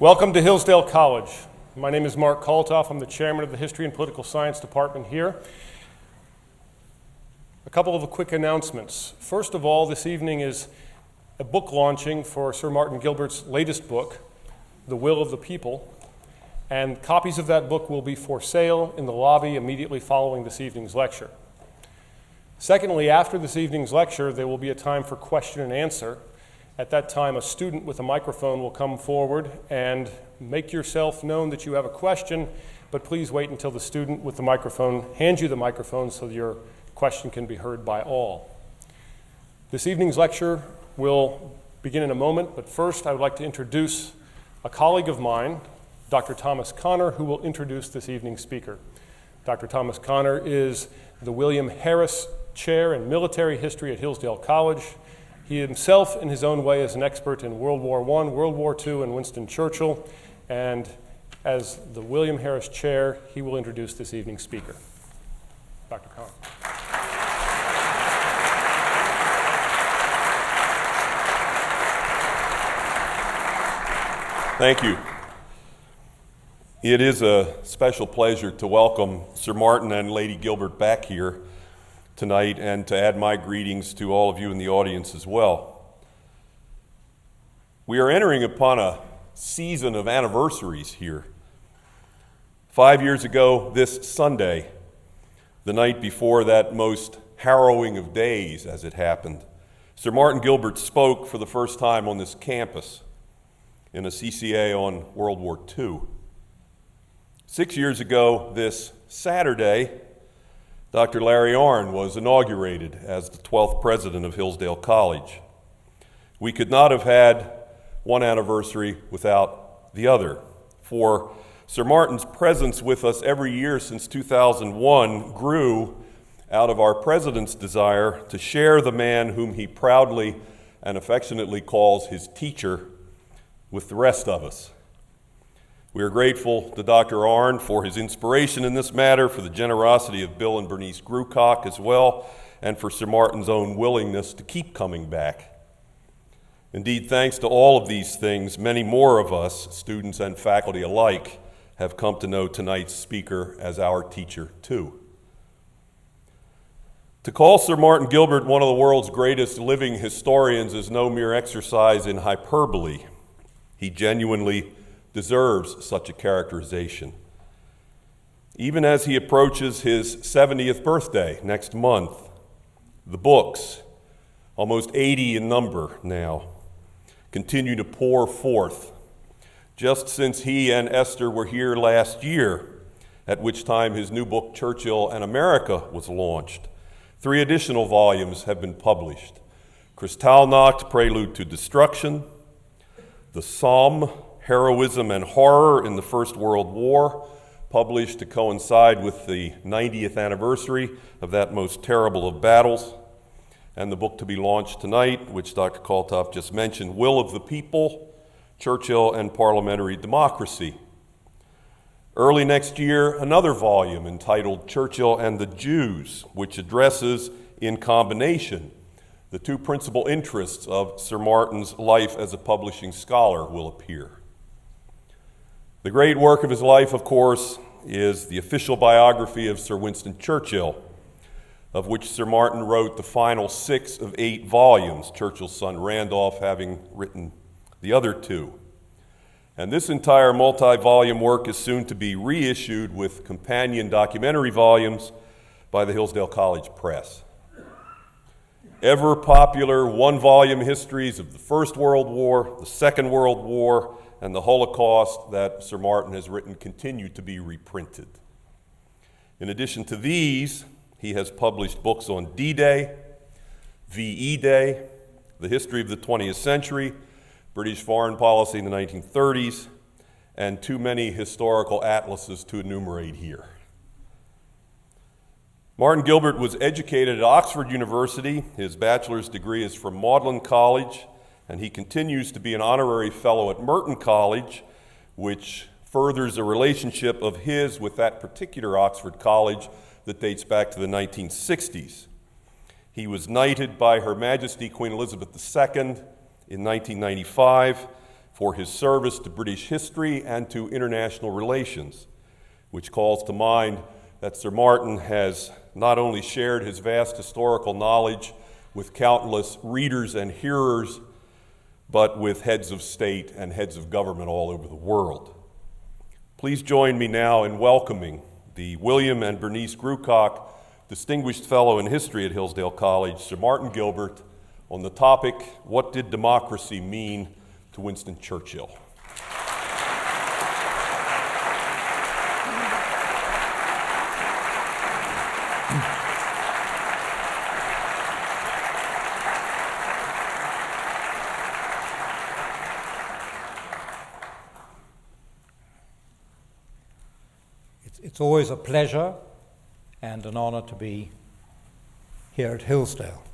Welcome to Hillsdale College. My name is Mark Kaltoff. I'm the chairman of the History and Political Science Department here. A couple of quick announcements. First of all, this evening is a book launching for Sir Martin Gilbert's latest book, The Will of the People, and copies of that book will be for sale in the lobby immediately following this evening's lecture. Secondly, after this evening's lecture, there will be a time for question and answer. At that time, a student with a microphone will come forward and make yourself known that you have a question, but please wait until the student with the microphone hands you the microphone so that your question can be heard by all. This evening's lecture will begin in a moment, but first I would like to introduce a colleague of mine, Dr. Thomas Connor, who will introduce this evening's speaker. Dr. Thomas Connor is the William Harris Chair in Military History at Hillsdale College. He himself, in his own way, is an expert in World War I, World War II, and Winston Churchill. And as the William Harris Chair, he will introduce this evening's speaker. Dr. Connor. Thank you. It is a special pleasure to welcome Sir Martin and Lady Gilbert back here tonight, and to add my greetings to all of you in the audience as well. We are entering upon a season of anniversaries here. 5 years ago this Sunday, the night before that most harrowing of days as it happened, Sir Martin Gilbert spoke for the first time on this campus in a CCA on World War II. 6 years ago this Saturday, Dr. Larry Arnn was inaugurated as the 12th president of Hillsdale College. We could not have had one anniversary without the other, for Sir Martin's presence with us every year since 2001 grew out of our president's desire to share the man whom he proudly and affectionately calls his teacher with the rest of us. We are grateful to Dr. Arnn for his inspiration in this matter, for the generosity of Bill and Bernice Grucock as well, and for Sir Martin's own willingness to keep coming back. Indeed, thanks to all of these things, many more of us, students and faculty alike, have come to know tonight's speaker as our teacher too. To call Sir Martin Gilbert one of the world's greatest living historians is no mere exercise in hyperbole. He genuinely deserves such a characterization. Even as he approaches his 70th birthday next month, the books, almost 80 in number now, continue to pour forth. Just since he and Esther were here last year, at which time his new book, Churchill and America, was launched, 3 additional volumes have been published. Kristallnacht, Prelude to Destruction, The Somme, Heroism and Horror in the First World War, published to coincide with the 90th anniversary of that most terrible of battles, and the book to be launched tonight, which Dr. Kaltoff just mentioned, Will of the People, Churchill and Parliamentary Democracy. Early next year, another volume entitled Churchill and the Jews, which addresses in combination the 2 principal interests of Sir Martin's life as a publishing scholar will appear. The great work of his life, of course, is the official biography of Sir Winston Churchill, of which Sir Martin wrote the final 6 of 8 volumes, Churchill's son Randolph having written the other 2. And this entire multi-volume work is soon to be reissued with companion documentary volumes by the Hillsdale College Press. Ever popular 1-volume histories of the First World War, the Second World War, and the Holocaust that Sir Martin has written continue to be reprinted. In addition to these, he has published books on D-Day, VE Day, the history of the 20th century, British foreign policy in the 1930s, and too many historical atlases to enumerate here. Martin Gilbert was educated at Oxford University. His bachelor's degree is from Magdalen College, and he continues to be an honorary fellow at Merton College, which furthers a relationship of his with that particular Oxford college that dates back to the 1960s. He was knighted by Her Majesty Queen Elizabeth II in 1995 for his service to British history and to international relations, which calls to mind that Sir Martin has not only shared his vast historical knowledge with countless readers and hearers, but with heads of state and heads of government all over the world. Please join me now in welcoming the William and Bernice Grucock Distinguished Fellow in History at Hillsdale College, Sir Martin Gilbert, on the topic, What Did Democracy Mean to Winston Churchill? It's always a pleasure and an honor to be here at Hillsdale.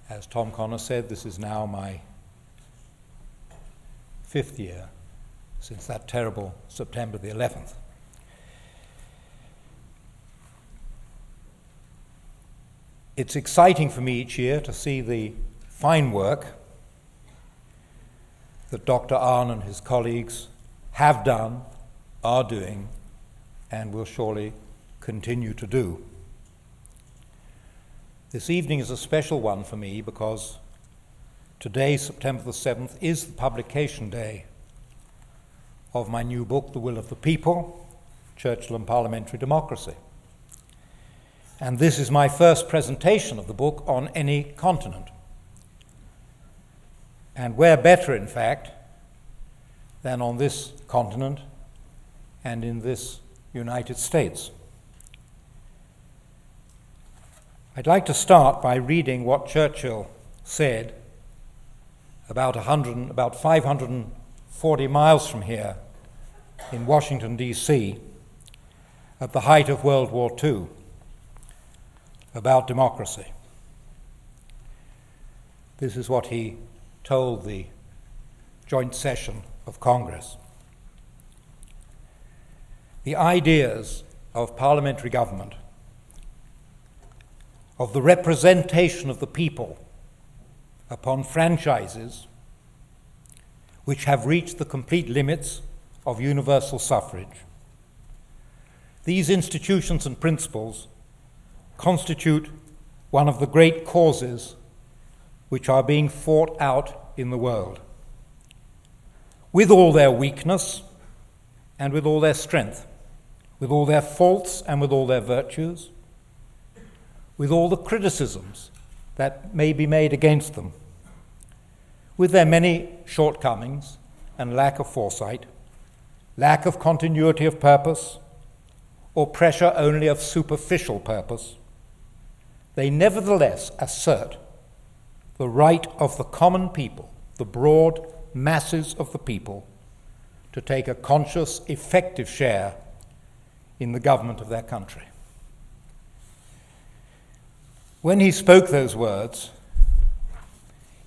As Tom Connor said, this is now my 5th year since that terrible September the 11th. It's exciting for me each year to see the fine work that Dr. Arnn and his colleagues have done, are doing, and will surely continue to do. This evening is a special one for me because today, September the 7th, is the publication day of my new book, The Will of the People, Churchill and Parliamentary Democracy. And this is my first presentation of the book on any continent. And where better, in fact, than on this continent and in this United States. I'd like to start by reading what Churchill said about 540 miles from here in Washington, D.C., at the height of World War II, about democracy. This is what he told the joint session of Congress. The ideas of parliamentary government, of the representation of the people upon franchises which have reached the complete limits of universal suffrage. These institutions and principles constitute one of the great causes which are being fought out in the world, with all their weakness and with all their strength, with all their faults and with all their virtues, with all the criticisms that may be made against them, with their many shortcomings and lack of foresight, lack of continuity of purpose, or pressure only of superficial purpose, they nevertheless assert the right of the common people, the broad masses of the people, to take a conscious, effective share in the government of their country. When he spoke those words,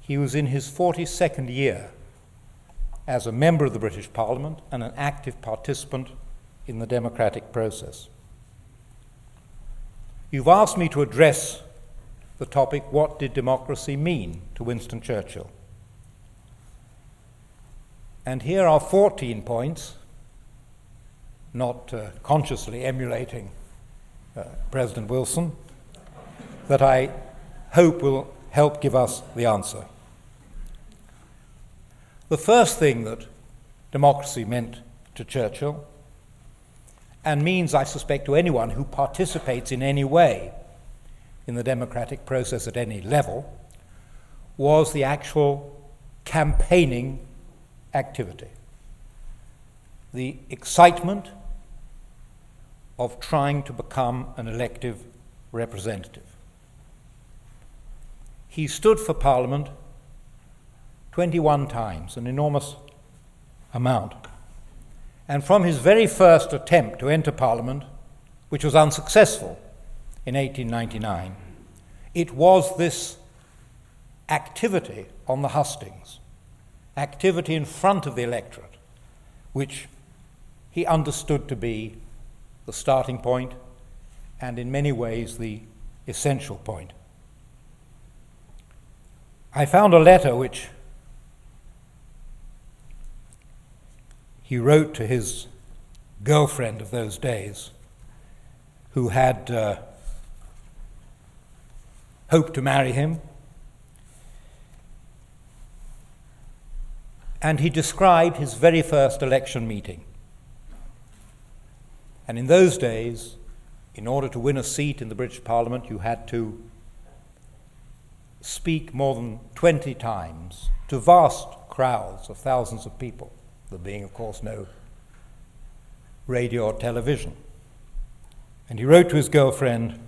he was in his 42nd year as a member of the British Parliament and an active participant in the democratic process. You've asked me to address the topic, what did democracy mean to Winston Churchill? And here are 14 points, not consciously emulating President Wilson, that I hope will help give us the answer. The first thing that democracy meant to Churchill, and means, I suspect, to anyone who participates in any way in the democratic process at any level, was the actual campaigning activity. The excitement of trying to become an elective representative. He stood for Parliament 21 times, an enormous amount. And from his very first attempt to enter Parliament, which was unsuccessful in 1899, it was this activity on the hustings, activity in front of the electorate, which he understood to be the starting point and in many ways the essential point. I found a letter which he wrote to his girlfriend of those days, who had hoped to marry him. And he described his very first election meeting. And in those days, in order to win a seat in the British Parliament, you had to speak more than 20 times to vast crowds of thousands of people, there being, of course, no radio or television. And he wrote to his girlfriend,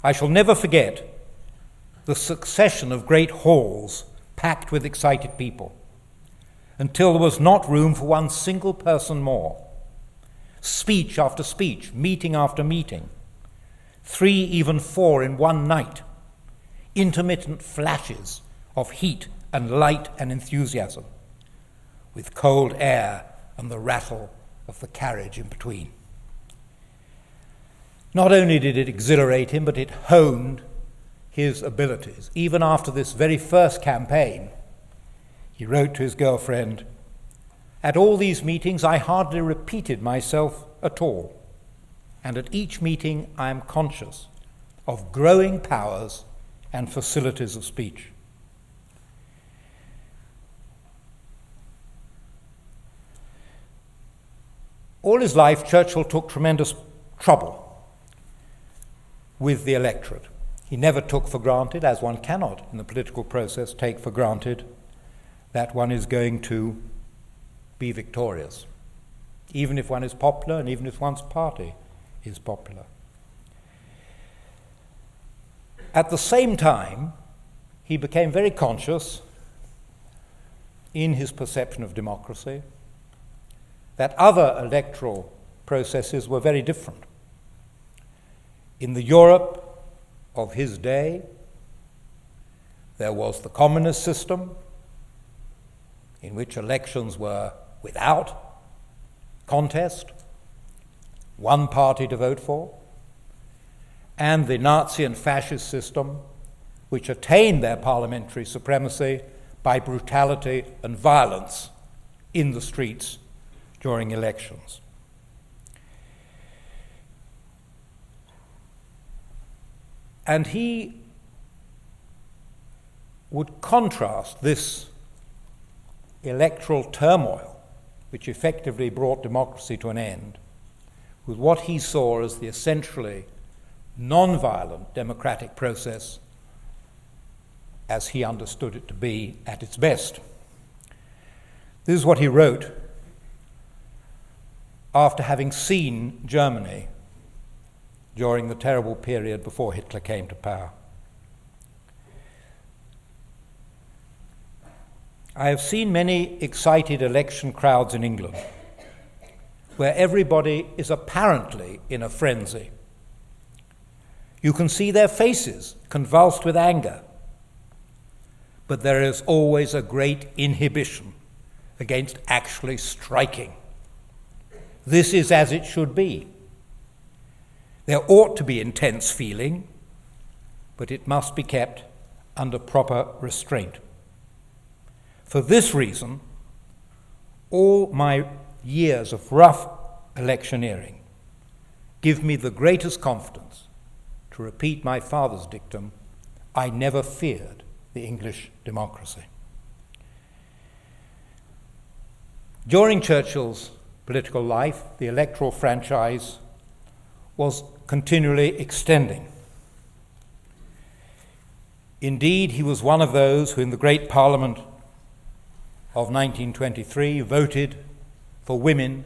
"I shall never forget the succession of great halls packed with excited people, until there was not room for one single person more. Speech after speech, meeting after meeting, 3, even 4 in one night, intermittent flashes of heat and light and enthusiasm, with cold air and the rattle of the carriage in between." Not only did it exhilarate him, but it honed his abilities. Even after this very first campaign, he wrote to his girlfriend, "At all these meetings I hardly repeated myself at all, and at each meeting I am conscious of growing powers and facilities of speech." All his life, Churchill took tremendous trouble with the electorate. He never took for granted, as one cannot in the political process take for granted, that one is going to be victorious, even if one is popular and even if one's party is popular. At the same time, he became very conscious in his perception of democracy that other electoral processes were very different. In the Europe of his day, there was the communist system, in which elections were without contest, one party to vote for, and the Nazi and fascist system, which attained their parliamentary supremacy by brutality and violence in the streets during elections. And he would contrast this electoral turmoil, which effectively brought democracy to an end, with what he saw as the essentially non-violent democratic process as he understood it to be at its best. This is what he wrote after having seen Germany during the terrible period before Hitler came to power. "I have seen many excited election crowds in England, where everybody is apparently in a frenzy. You can see their faces convulsed with anger, but there is always a great inhibition against actually striking. This is as it should be. There ought to be intense feeling, but it must be kept under proper restraint. For this reason, all my years of rough electioneering give me the greatest confidence to repeat my father's dictum, I never feared the English democracy." During Churchill's political life, the electoral franchise was continually extending. Indeed, he was one of those who in the great Parliament of 1923 voted for women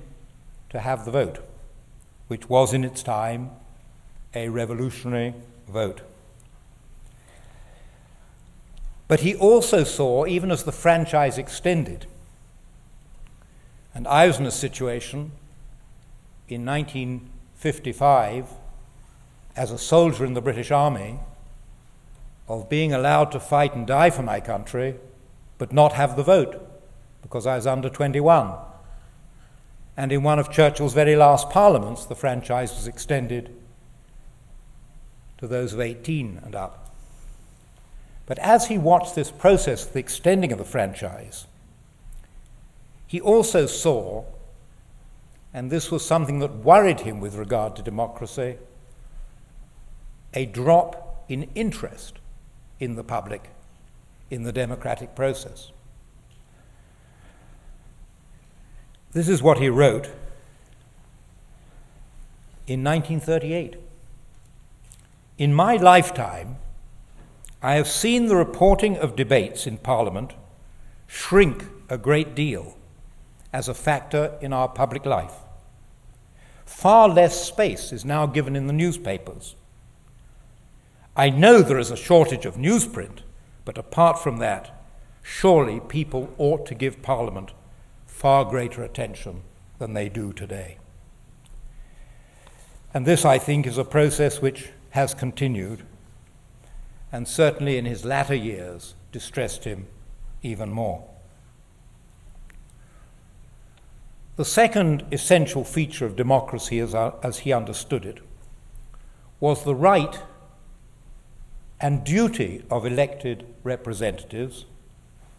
to have the vote, which was in its time a revolutionary vote. But he also saw, even as the franchise extended, and I was in a situation in 1955 as a soldier in the British Army of being allowed to fight and die for my country, but not have the vote because I was under 21. And in one of Churchill's very last parliaments, the franchise was extended to those of 18 and up. But as he watched this process of the extending of the franchise, he also saw and this was something that worried him with regard to democracy, a drop in interest in the public in the democratic process. This is what he wrote in 1938. In my lifetime, I have seen the reporting of debates in Parliament shrink a great deal as a factor in our public life. Far less space is now given in the newspapers. I know there is a shortage of newsprint, but apart from that, surely people ought to give Parliament far greater attention than they do today. And this, I think, is a process which has continued, and certainly in his latter years distressed him even more. The second essential feature of democracy as he understood it was the right and duty of elected representatives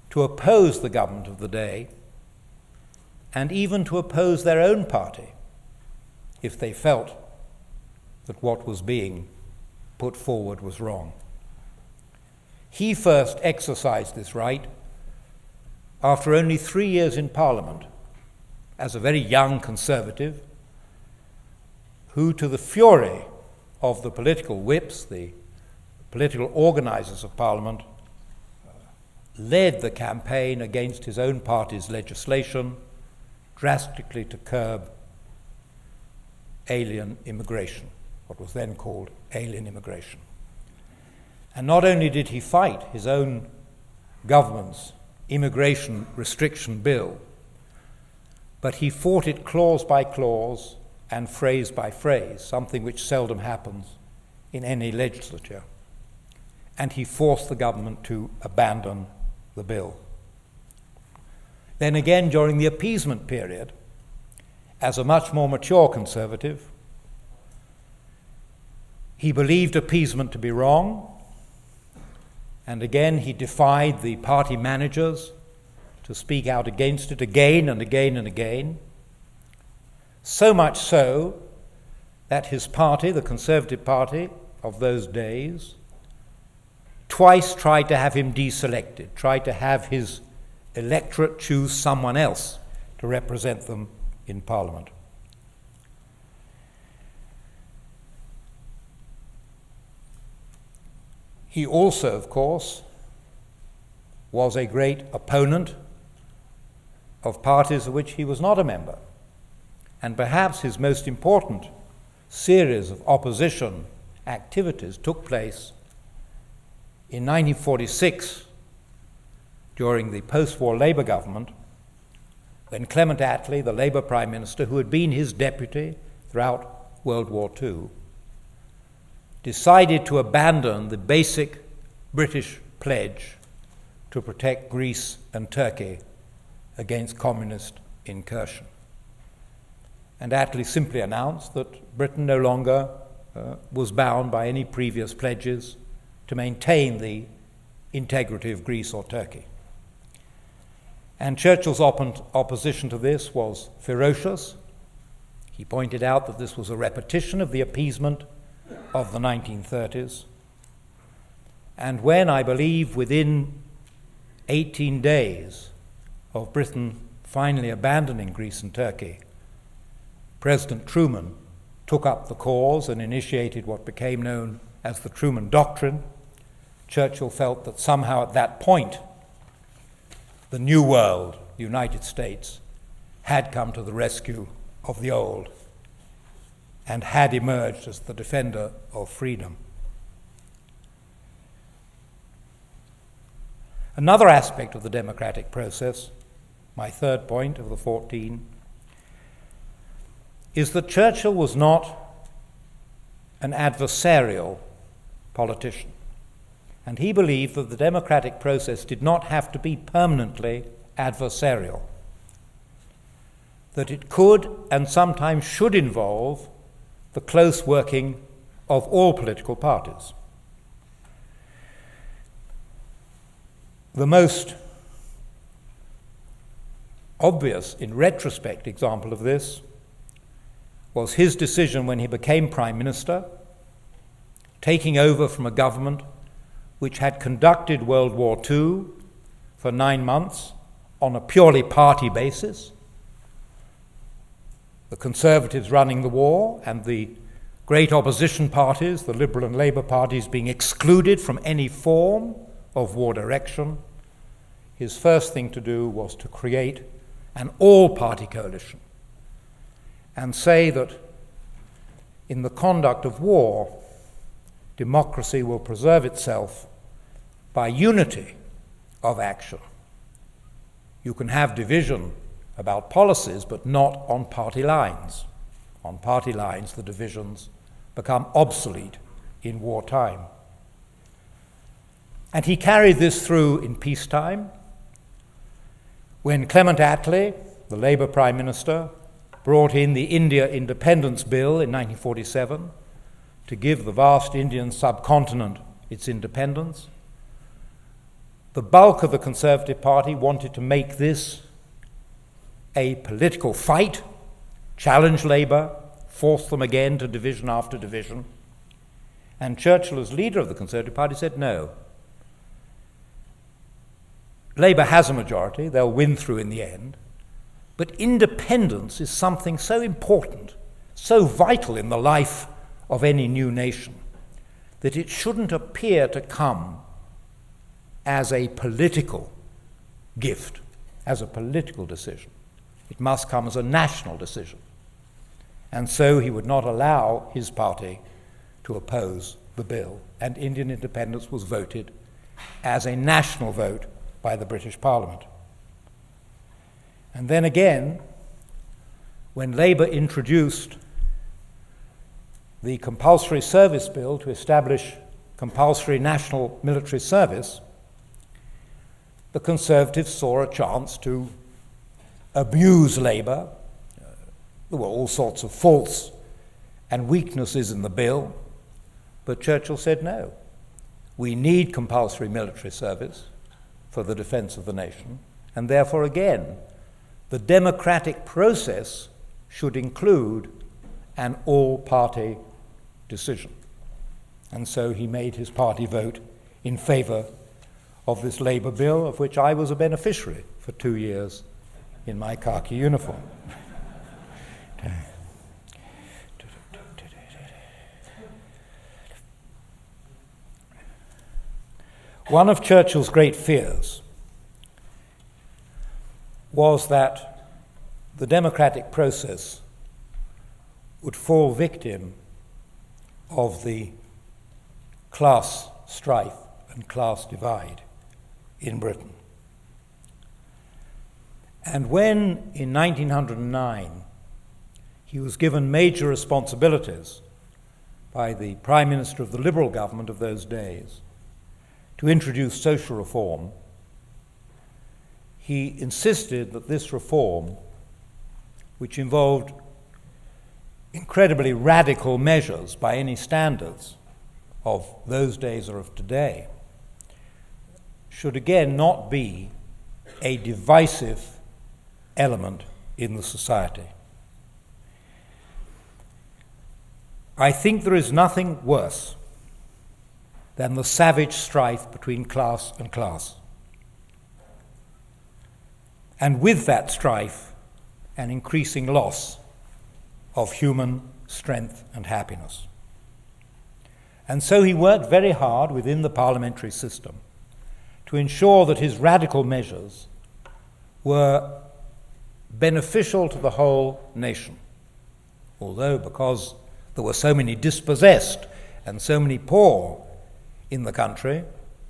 to oppose the government of the day and even to oppose their own party if they felt that what was being put forward was wrong. He first exercised this right after only 3 years in Parliament as a very young Conservative who, to the fury of the political whips, the political organisers of Parliament, led the campaign against his own party's legislation drastically to curb alien immigration, what was then called alien immigration. And not only did he fight his own government's immigration restriction bill, but he fought it clause by clause and phrase by phrase, something which seldom happens in any legislature. And he forced the government to abandon the bill. Then again, during the appeasement period, as a much more mature Conservative, he believed appeasement to be wrong, and again he defied the party managers to speak out against it again and again and again, so much so that his party, the Conservative Party of those days, twice tried to have him deselected, tried to have his electorate choose someone else to represent them in Parliament. He also, of course, was a great opponent of parties of which he was not a member. And perhaps his most important series of opposition activities took place in 1946 during the post-war Labour government, when Clement Attlee, the Labour Prime Minister, who had been his deputy throughout World War II, decided to abandon the basic British pledge to protect Greece and Turkey against communist incursion. And Attlee simply announced that Britain no longer was bound by any previous pledges to maintain the integrity of Greece or Turkey. And Churchill's opposition to this was ferocious. He pointed out that this was a repetition of the appeasement of the 1930s. And when, I believe, within 18 days of Britain finally abandoning Greece and Turkey, President Truman took up the cause and initiated what became known as the Truman Doctrine, Churchill felt that somehow at that point the New World, the United States, had come to the rescue of the old and had emerged as the defender of freedom. Another aspect of the democratic process, my third point of the 14, is that Churchill was not an adversarial politician. And he believed that the democratic process did not have to be permanently adversarial, that it could and sometimes should involve the close working of all political parties. The most obvious, in retrospect, example of this was his decision when he became Prime Minister, taking over from a government which had conducted World War II for 9 months on a purely party basis, the Conservatives running the war and the great opposition parties, the Liberal and Labour parties, being excluded from any form of war direction. His first thing to do was to create an all-party coalition and say that in the conduct of war, democracy will preserve itself by unity of action. You can have division about policies, but not on party lines. On party lines, the divisions become obsolete in wartime. And he carried this through in peacetime, when Clement Attlee, the Labour Prime Minister, brought in the India Independence Bill in 1947 to give the vast Indian subcontinent its independence. The bulk of the Conservative Party wanted to make this a political fight, challenge Labour, force them again to division after division. And Churchill, as leader of the Conservative Party, said no. Labour has a majority, they'll win through in the end, but independence is something so important, so vital in the life of any new nation, that it shouldn't appear to come as a political gift, as a political decision. It must come as a national decision. And so he would not allow his party to oppose the bill, and Indian independence was voted as a national vote by the British Parliament. And then again, when Labour introduced the compulsory service bill to establish compulsory national military service, the Conservatives saw a chance to abuse Labour. There were all sorts of faults and weaknesses in the bill, but Churchill said no. We need compulsory military service for the defence of the nation, and therefore again, the democratic process should include an all-party decision. And so he made his party vote in favour of this Labour bill, of which I was a beneficiary for 2 years in my khaki uniform. One of Churchill's great fears was that the democratic process would fall victim of the class strife and class divide in Britain. And when, in 1909, he was given major responsibilities by the Prime Minister of the Liberal government of those days to introduce social reform, he insisted that this reform, which involved incredibly radical measures by any standards of those days or of today, should again not be a divisive element in the society. I think there is nothing worse than the savage strife between class and class. And with that strife, an increasing loss of human strength and happiness. And so he worked very hard within the parliamentary system to ensure that his radical measures were beneficial to the whole nation. Although, because there were so many dispossessed and so many poor in the country,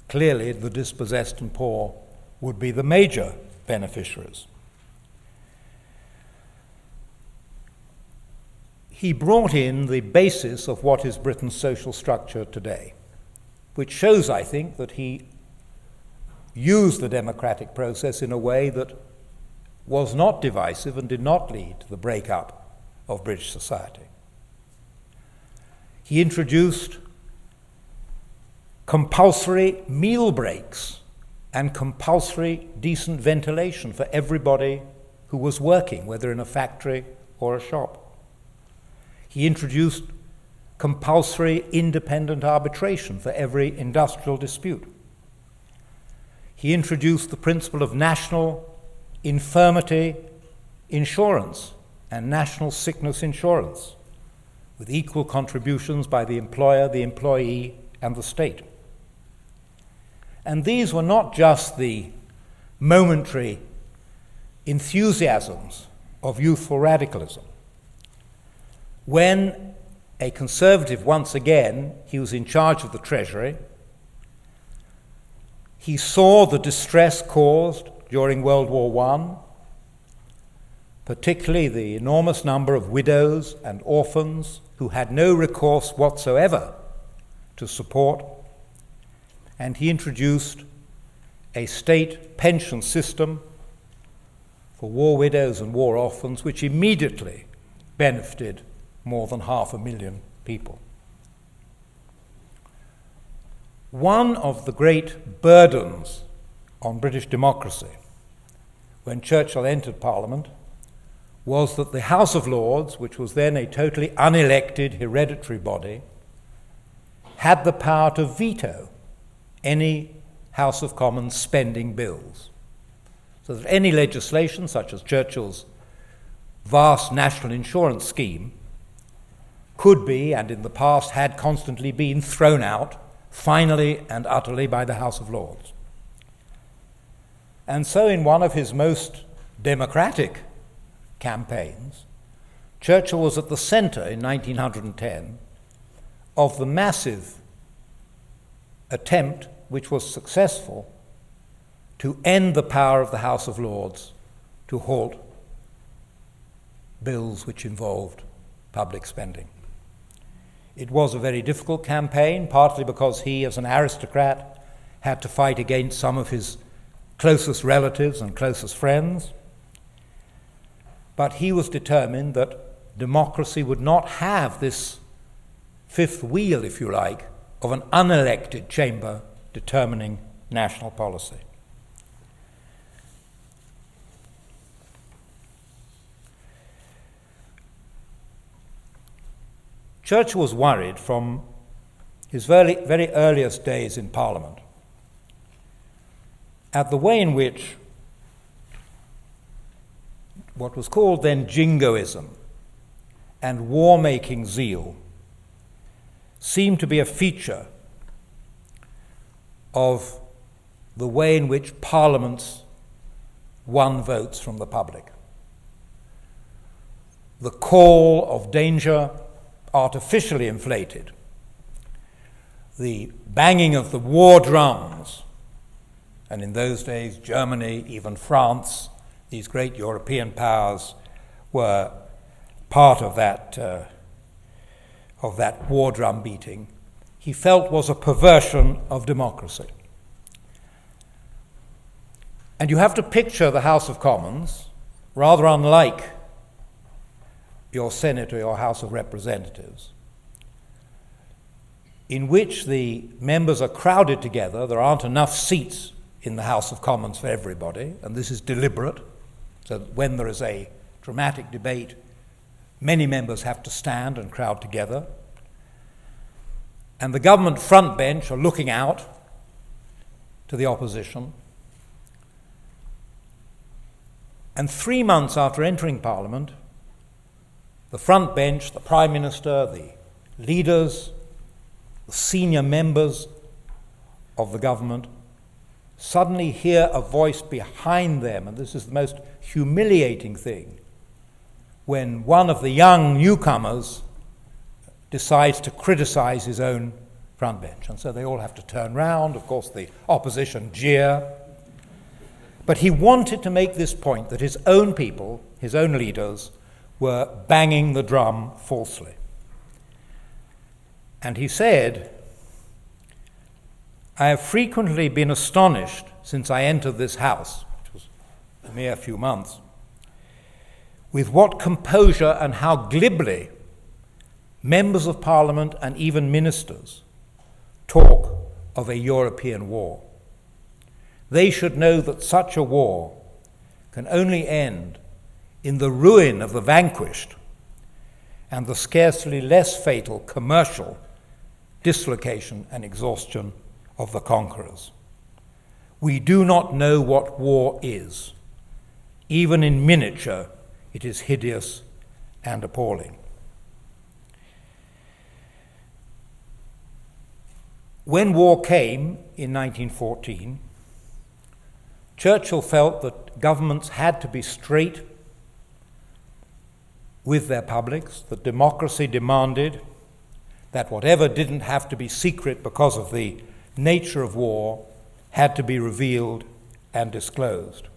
clearly the dispossessed and poor would be the major beneficiaries. He brought in the basis of what is Britain's social structure today, which shows, I think, that he used the democratic process in a way that was not divisive and did not lead to the breakup of British society. He introduced compulsory meal breaks and compulsory decent ventilation for everybody who was working, whether in a factory or a shop. He introduced compulsory independent arbitration for every industrial dispute. He introduced the principle of national infirmity insurance and national sickness insurance, with equal contributions by the employer, the employee, and the state. And these were not just the momentary enthusiasms of youthful radicalism. When a conservative, once again, he was in charge of the Treasury, he saw the distress caused during World War I, particularly the enormous number of widows and orphans who had no recourse whatsoever to support, and he introduced a state pension system for war widows and war orphans, which immediately benefited more than 500,000 people. One of the great burdens on British democracy when Churchill entered Parliament was that the House of Lords, which was then a totally unelected hereditary body, had the power to veto any House of Commons spending bills. So that any legislation, such as Churchill's vast national insurance scheme, could be, and in the past had constantly been, thrown out finally and utterly by the House of Lords. And so in one of his most democratic campaigns, Churchill was at the centre in 1910 of the massive attempt, which was successful, to end the power of the House of Lords to halt bills which involved public spending. It was a very difficult campaign, partly because he, as an aristocrat, had to fight against some of his closest relatives and closest friends. But he was determined that democracy would not have this fifth wheel, if you like, of an unelected chamber determining national policy. Churchill was worried from his very earliest days in Parliament at the way in which what was called then jingoism and war-making zeal seemed to be a feature of the way in which parliaments won votes from the public. The call of danger artificially inflated, the banging of the war drums, and in those days Germany, even France, these great European powers were part of that war drum beating, he felt was a perversion of democracy. And you have to picture the House of Commons rather unlike your Senate or your House of Representatives, in which the members are crowded together. There aren't enough seats in the House of Commons for everybody, and this is deliberate, so that when there is a dramatic debate, many members have to stand and crowd together. And the government front bench are looking out to the opposition. And 3 months after entering Parliament, the front bench, the Prime Minister, the leaders, the senior members of the government suddenly hear a voice behind them, and this is the most humiliating thing, when one of the young newcomers decides to criticize his own front bench. And so they all have to turn round. Of course, the opposition jeer. But he wanted to make this point that his own people, his own leaders, were banging the drum falsely. And he said, "I have frequently been astonished since I entered this house," which was a mere few months, "with what composure and how glibly members of Parliament and even ministers talk of a European war. They should know that such a war can only end in the ruin of the vanquished and the scarcely less fatal commercial dislocation and exhaustion of the conquerors. We do not know what war is. Even in miniature, it is hideous and appalling. When war came in 1914, Churchill felt that governments had to be straight with their publics, that democracy demanded that whatever didn't have to be secret because of the nature of war had to be revealed and disclosed.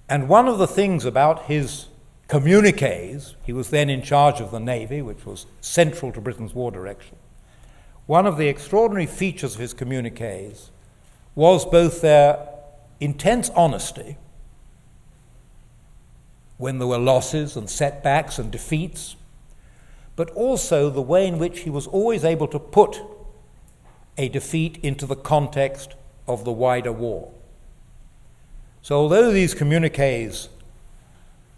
And one of the things about his communiques, he was then in charge of the Navy, which was central to Britain's war direction. One of the extraordinary features of his communiques was both their intense honesty when there were losses and setbacks and defeats, but also the way in which he was always able to put a defeat into the context of the wider war. So although these communiques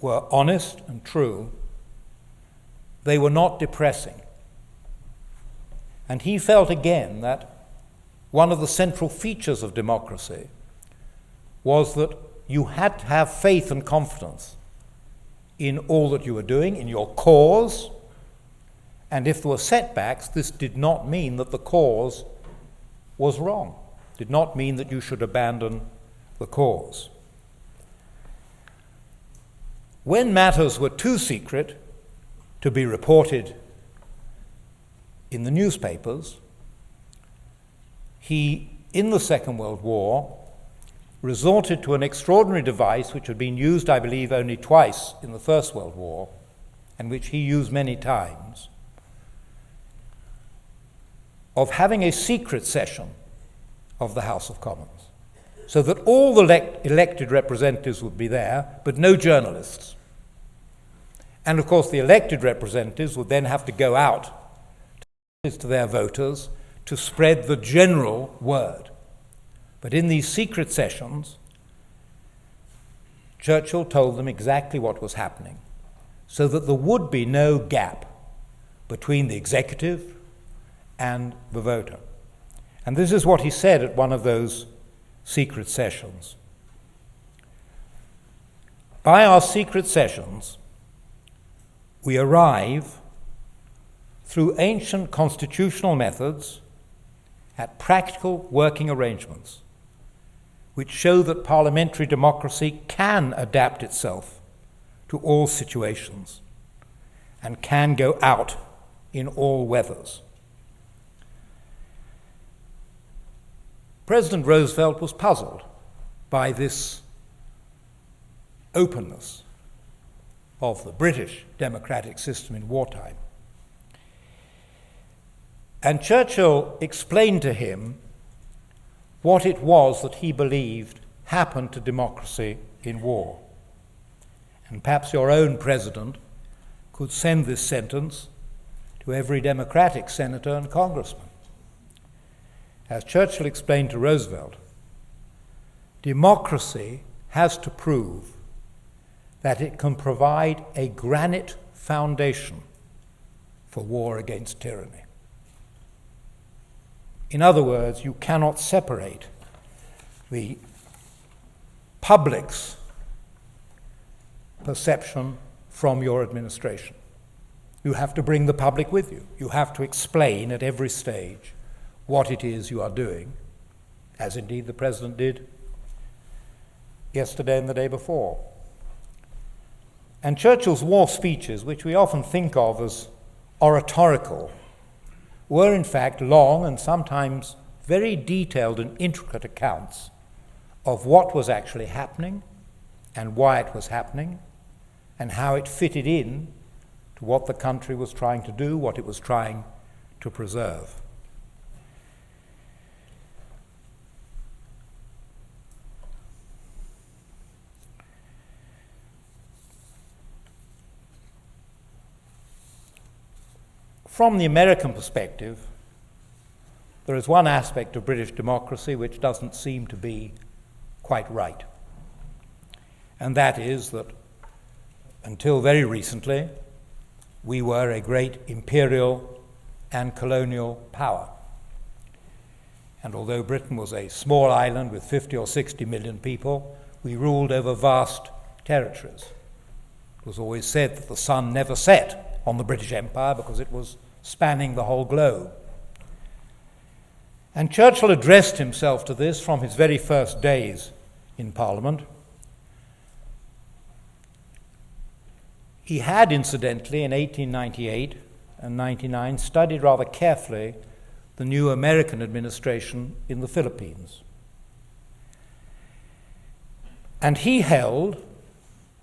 were honest and true, they were not depressing. And he felt again that one of the central features of democracy was that you had to have faith and confidence in all that you were doing, in your cause, and if there were setbacks, this did not mean that the cause was wrong, did not mean that you should abandon the cause. When matters were too secret to be reported in the newspapers, he, in the Second World War, resorted to an extraordinary device which had been used, I believe, only twice in the First World War, and which he used many times, of having a secret session of the House of Commons, so that all the elected representatives would be there, but no journalists. And of course, the elected representatives would then have to go out to their voters to spread the general word. But in these secret sessions, Churchill told them exactly what was happening, so that there would be no gap between the executive and the voter. And this is what he said at one of those secret sessions. By our secret sessions, we arrive, through ancient constitutional methods, at practical working arrangements which show that parliamentary democracy can adapt itself to all situations and can go out in all weathers. President Roosevelt was puzzled by this openness of the British democratic system in wartime. And Churchill explained to him what it was that he believed happened to democracy in war. And perhaps your own president could send this sentence to every Democratic senator and congressman. As Churchill explained to Roosevelt, democracy has to prove that it can provide a granite foundation for war against tyranny. In other words, you cannot separate the public's perception from your administration. You have to bring the public with you. You have to explain at every stage what it is you are doing, as indeed the President did yesterday and the day before. And Churchill's war speeches, which we often think of as oratorical, were in fact long and sometimes very detailed and intricate accounts of what was actually happening and why it was happening and how it fitted in to what the country was trying to do, what it was trying to preserve. From the American perspective, there is one aspect of British democracy which doesn't seem to be quite right. And that is that until very recently, we were a great imperial and colonial power. And although Britain was a small island with 50 or 60 million people, we ruled over vast territories. It was always said that the sun never set on the British Empire because it was spanning the whole globe. And Churchill addressed himself to this from his very first days in Parliament. He had, incidentally, in 1898 and 99, studied rather carefully the new American administration in the Philippines. And he held,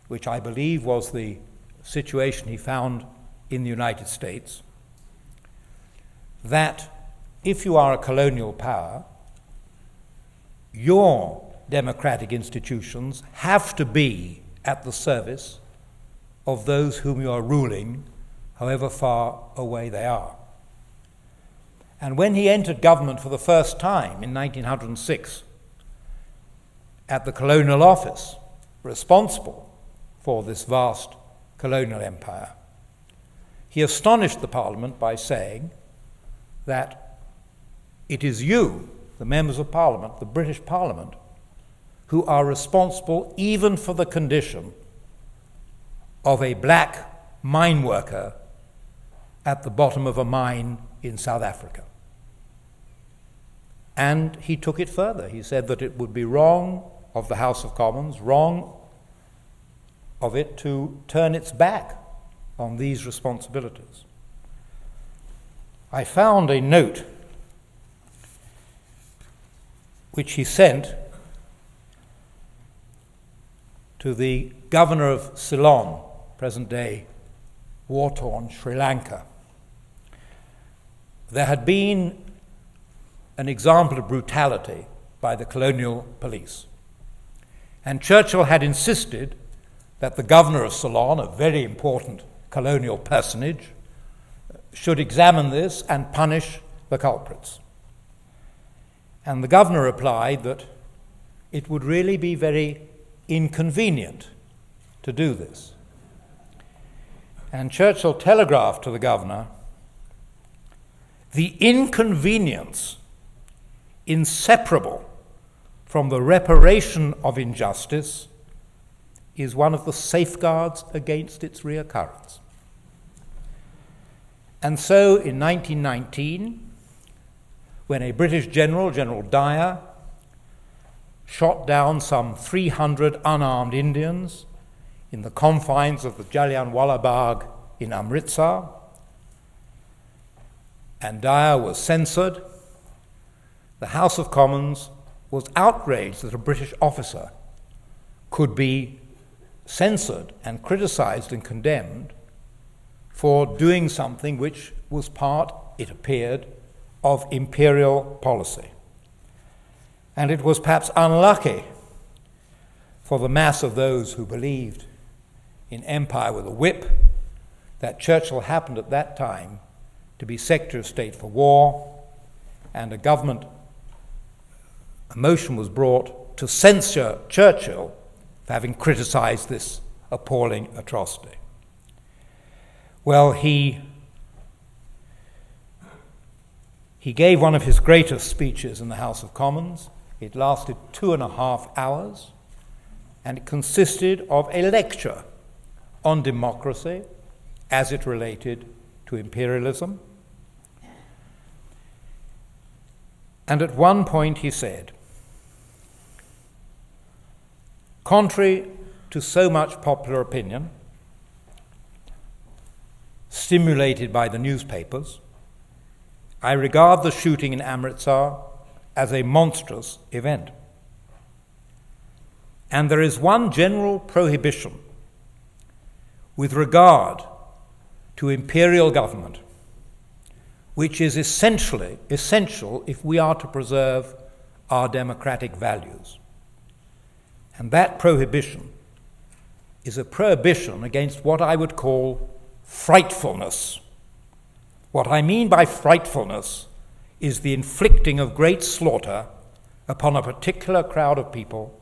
which I believe was the situation he found in the United States, that if you are a colonial power, your democratic institutions have to be at the service of those whom you are ruling, however far away they are. And when he entered government for the first time in 1906 at the Colonial Office, responsible for this vast colonial empire, he astonished the Parliament by saying that it is you, the members of Parliament, the British Parliament, who are responsible even for the condition of a black mine worker at the bottom of a mine in South Africa. And he took it further. He said that it would be wrong of the House of Commons, wrong of it to turn its back on these responsibilities. I found a note which he sent to the governor of Ceylon, present-day war-torn Sri Lanka. There had been an example of brutality by the colonial police, and Churchill had insisted that the governor of Ceylon, a very important colonial personage, should examine this and punish the culprits. And the governor replied that it would really be very inconvenient to do this. And Churchill telegraphed to the governor, "The inconvenience inseparable from the reparation of injustice is one of the safeguards against its reoccurrence." And so in 1919, when a British general, General Dyer, shot down some 300 unarmed Indians in the confines of the Jallianwala Bagh in Amritsar, and Dyer was censored, the House of Commons was outraged that a British officer could be censored and criticized and condemned for doing something which was part, it appeared, of imperial policy. And it was perhaps unlucky for the mass of those who believed in empire with a whip that Churchill happened at that time to be Secretary of State for War, and a motion was brought to censure Churchill for having criticized this appalling atrocity. Well, he gave one of his greatest speeches in the House of Commons. It lasted 2.5 hours, and it consisted of a lecture on democracy as it related to imperialism. And at one point he said, "Contrary to so much popular opinion, stimulated by the newspapers, I regard the shooting in Amritsar as a monstrous event. And there is one general prohibition with regard to imperial government, which is essential if we are to preserve our democratic values. And that prohibition is a prohibition against what I would call frightfulness. What I mean by frightfulness is the inflicting of great slaughter upon a particular crowd of people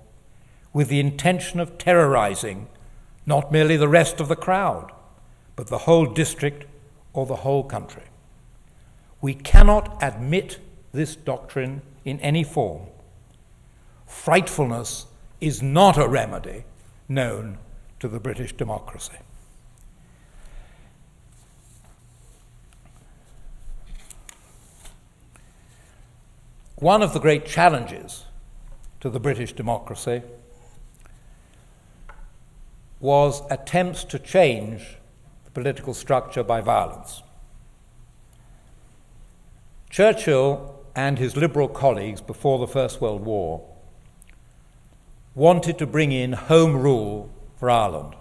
with the intention of terrorizing not merely the rest of the crowd, but the whole district or the whole country. We cannot admit this doctrine in any form. Frightfulness is not a remedy known to the British democracy. One of the great challenges to the British democracy was attempts to change the political structure by violence. Churchill and his liberal colleagues before the First World War wanted to bring in home rule for Ireland,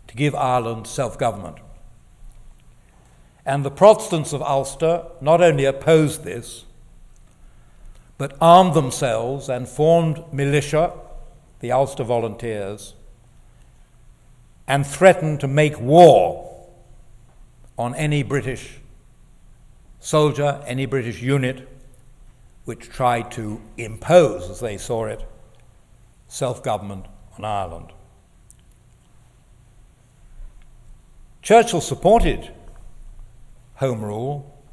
to give Ireland self-government. And the Protestants of Ulster not only opposed this, but armed themselves and formed militia, the Ulster Volunteers, and threatened to make war on any British soldier, any British unit which tried to impose, as they saw it, self-government on Ireland. Churchill supported Home Rule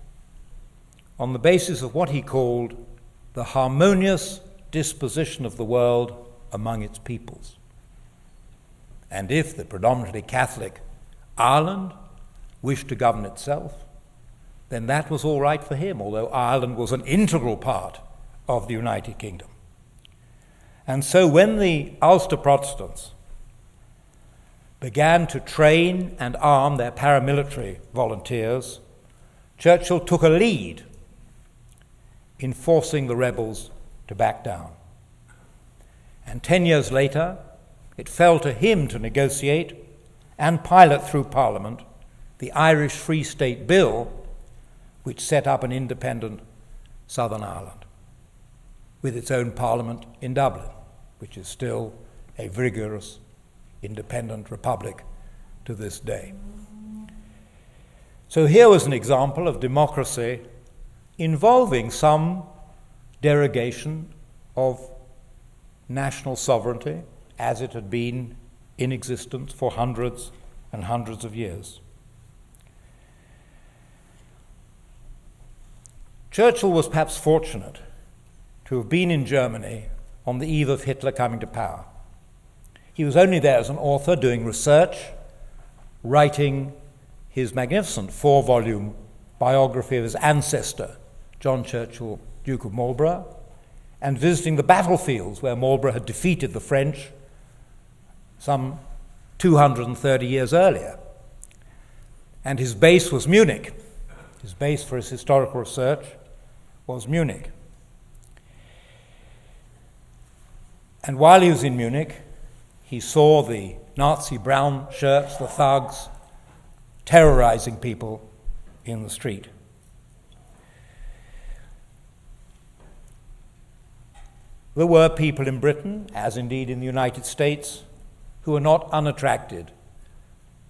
on the basis of what he called the harmonious disposition of the world among its peoples. And if the predominantly Catholic Ireland wished to govern itself, then that was all right for him, although Ireland was an integral part of the United Kingdom. And so when the Ulster Protestants began to train and arm their paramilitary volunteers, Churchill took a lead in forcing the rebels to back down. And 10 years later, it fell to him to negotiate and pilot through Parliament the Irish Free State Bill, which set up an independent Southern Ireland with its own parliament in Dublin, which is still a vigorous independent republic to this day. So here was an example of democracy involving some derogation of national sovereignty as it had been in existence for hundreds and hundreds of years. Churchill was perhaps fortunate to have been in Germany on the eve of Hitler coming to power. He was only there as an author doing research, writing his magnificent 4-volume biography of his ancestor, John Churchill, Duke of Marlborough, and visiting the battlefields where Marlborough had defeated the French some 230 years earlier. And his base was Munich. His base for his historical research was Munich. And while he was in Munich, he saw the Nazi brown shirts, the thugs, terrorizing people in the street. There were people in Britain, as indeed in the United States, who were not unattracted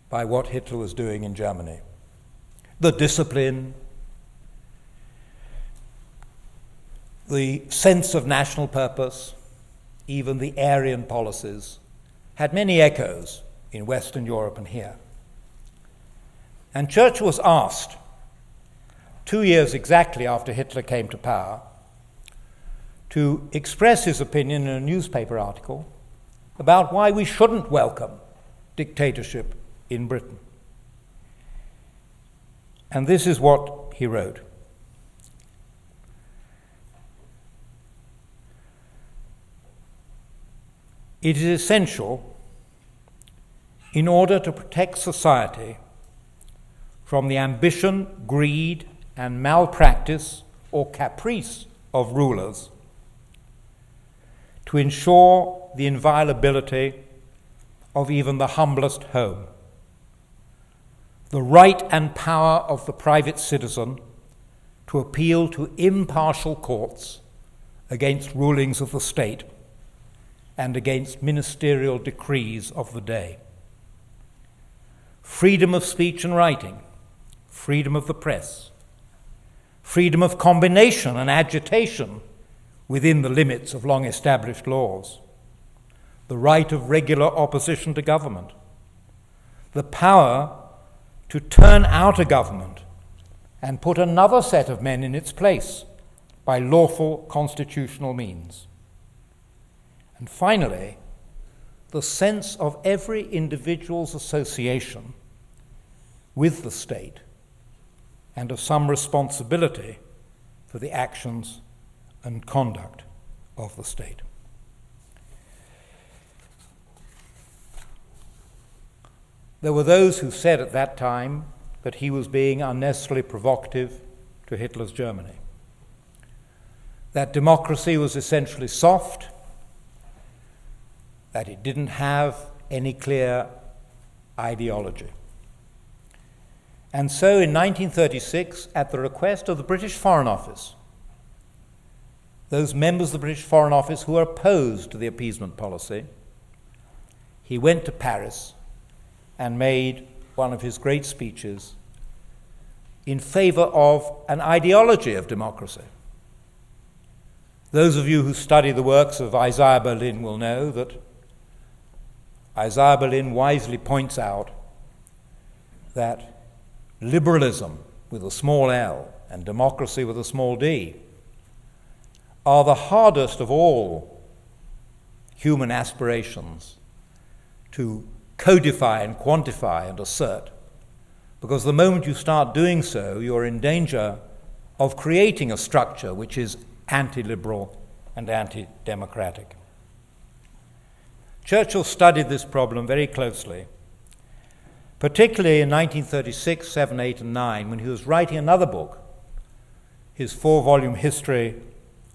by what Hitler was doing in Germany. The discipline, the sense of national purpose, even the Aryan policies, had many echoes in Western Europe and here. And Churchill was asked, 2 years exactly after Hitler came to power, to express his opinion in a newspaper article about why we shouldn't welcome dictatorship in Britain. And this is what he wrote. It is essential, in order to protect society from the ambition, greed, and malpractice or caprice of rulers, to ensure the inviolability of even the humblest home, the right and power of the private citizen to appeal to impartial courts against rulings of the state and against ministerial decrees of the day. Freedom of speech and writing, freedom of the press, freedom of combination and agitation within the limits of long-established laws, the right of regular opposition to government, the power to turn out a government and put another set of men in its place by lawful constitutional means. And finally, the sense of every individual's association with the state and of some responsibility for the actions and conduct of the state. There were those who said at that time that he was being unnecessarily provocative to Hitler's Germany, that democracy was essentially soft, that it didn't have any clear ideology. And so in 1936, at the request of the British Foreign Office, those members of the British Foreign Office who were opposed to the appeasement policy, he went to Paris and made one of his great speeches in favor of an ideology of democracy. Those of you who study the works of Isaiah Berlin will know that Isaiah Berlin wisely points out that liberalism with a small l and democracy with a small d are the hardest of all human aspirations to codify and quantify and assert, because the moment you start doing so, you're in danger of creating a structure which is anti-liberal and anti-democratic. Churchill studied this problem very closely, particularly in 1936, 7, 8, and 9, when he was writing another book, his 4-volume history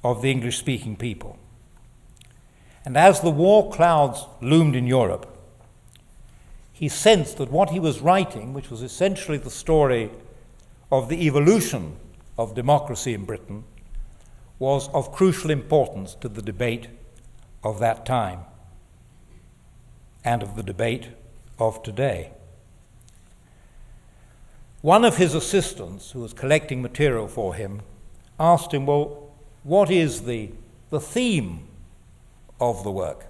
of the English-speaking people. And as the war clouds loomed in Europe, he sensed that what he was writing, which was essentially the story of the evolution of democracy in Britain, was of crucial importance to the debate of that time and of the debate of today. One of his assistants, who was collecting material for him, asked him, well, what is the theme of the work?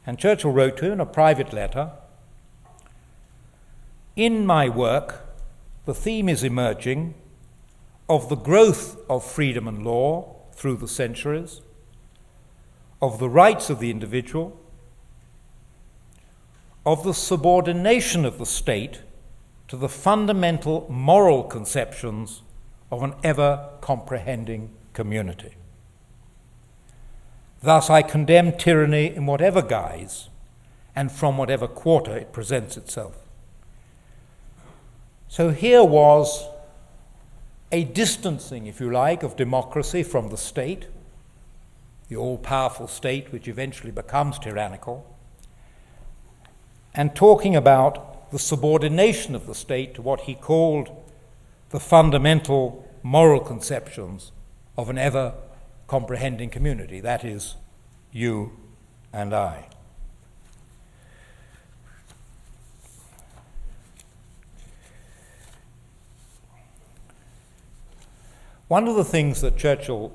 And Churchill wrote to him in a private letter, "In my work, the theme is emerging of the growth of freedom and law through the centuries, of the rights of the individual, of the subordination of the state to the fundamental moral conceptions of an ever-comprehending community. Thus I condemn tyranny in whatever guise and from whatever quarter it presents itself." So here was a distancing, if you like, of democracy from the state, the all-powerful state which eventually becomes tyrannical, and talking about the subordination of the state to what he called the fundamental moral conceptions of an ever-comprehending community, that is, you and I. One of the things that Churchill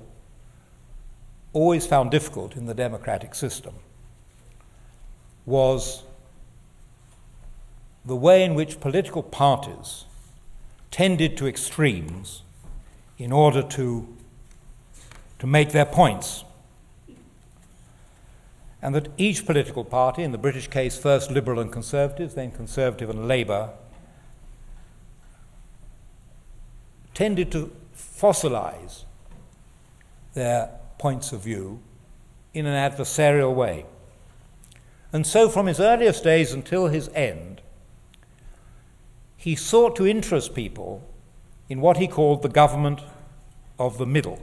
always found difficult in the democratic system was the way in which political parties tended to extremes in order to make their points. And that each political party, in the British case first Liberal and Conservative, then Conservative and Labour, tended to fossilize their points of view in an adversarial way. And so from his earliest days until his end, he sought to interest people in what he called the government of the middle.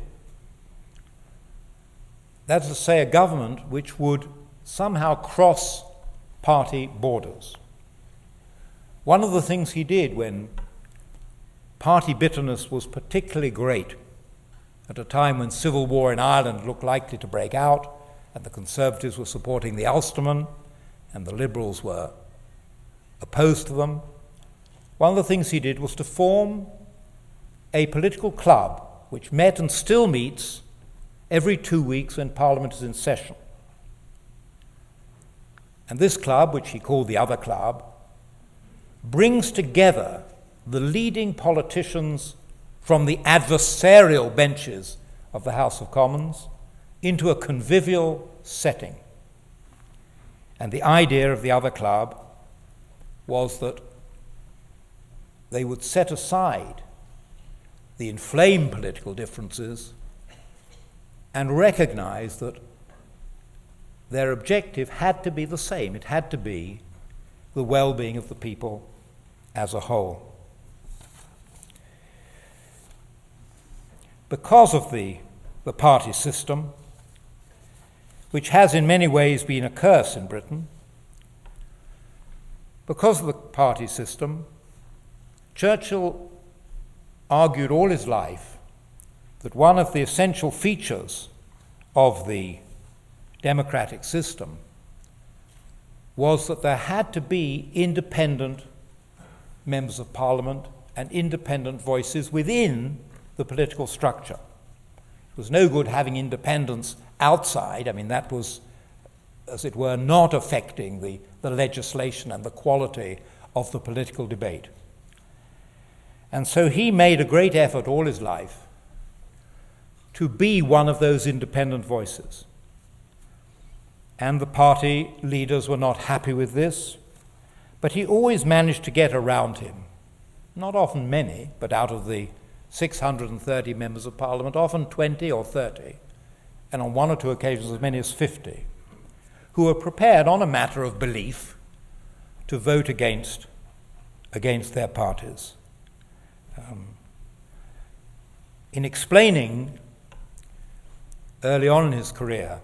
That is to say, a government which would somehow cross party borders. One of the things he did when party bitterness was particularly great, at a time when civil war in Ireland looked likely to break out, and the Conservatives were supporting the Ulstermen, and the Liberals were opposed to them, one of the things he did was to form a political club which met and still meets every 2 weeks when Parliament is in session. And this club, which he called the Other Club, brings together the leading politicians from the adversarial benches of the House of Commons into a convivial setting. And the idea of the other club was that they would set aside the inflamed political differences and recognize that their objective had to be the same. It had to be the well-being of the people as a whole. Because of the party system, which has in many ways been a curse in Britain, because of the party system, Churchill argued all his life that one of the essential features of the democratic system was that there had to be independent members of parliament and independent voices within the political structure. It was no good having independence outside. I mean, that was, as it were, not affecting the legislation and the quality of the political debate. And so he made a great effort all his life to be one of those independent voices. And the party leaders were not happy with this, but he always managed to get around him. Not often many, but out of the 630 members of parliament, often 20 or 30, and on one or two occasions as many as 50, who were prepared on a matter of belief to vote against their parties. In explaining early on in his career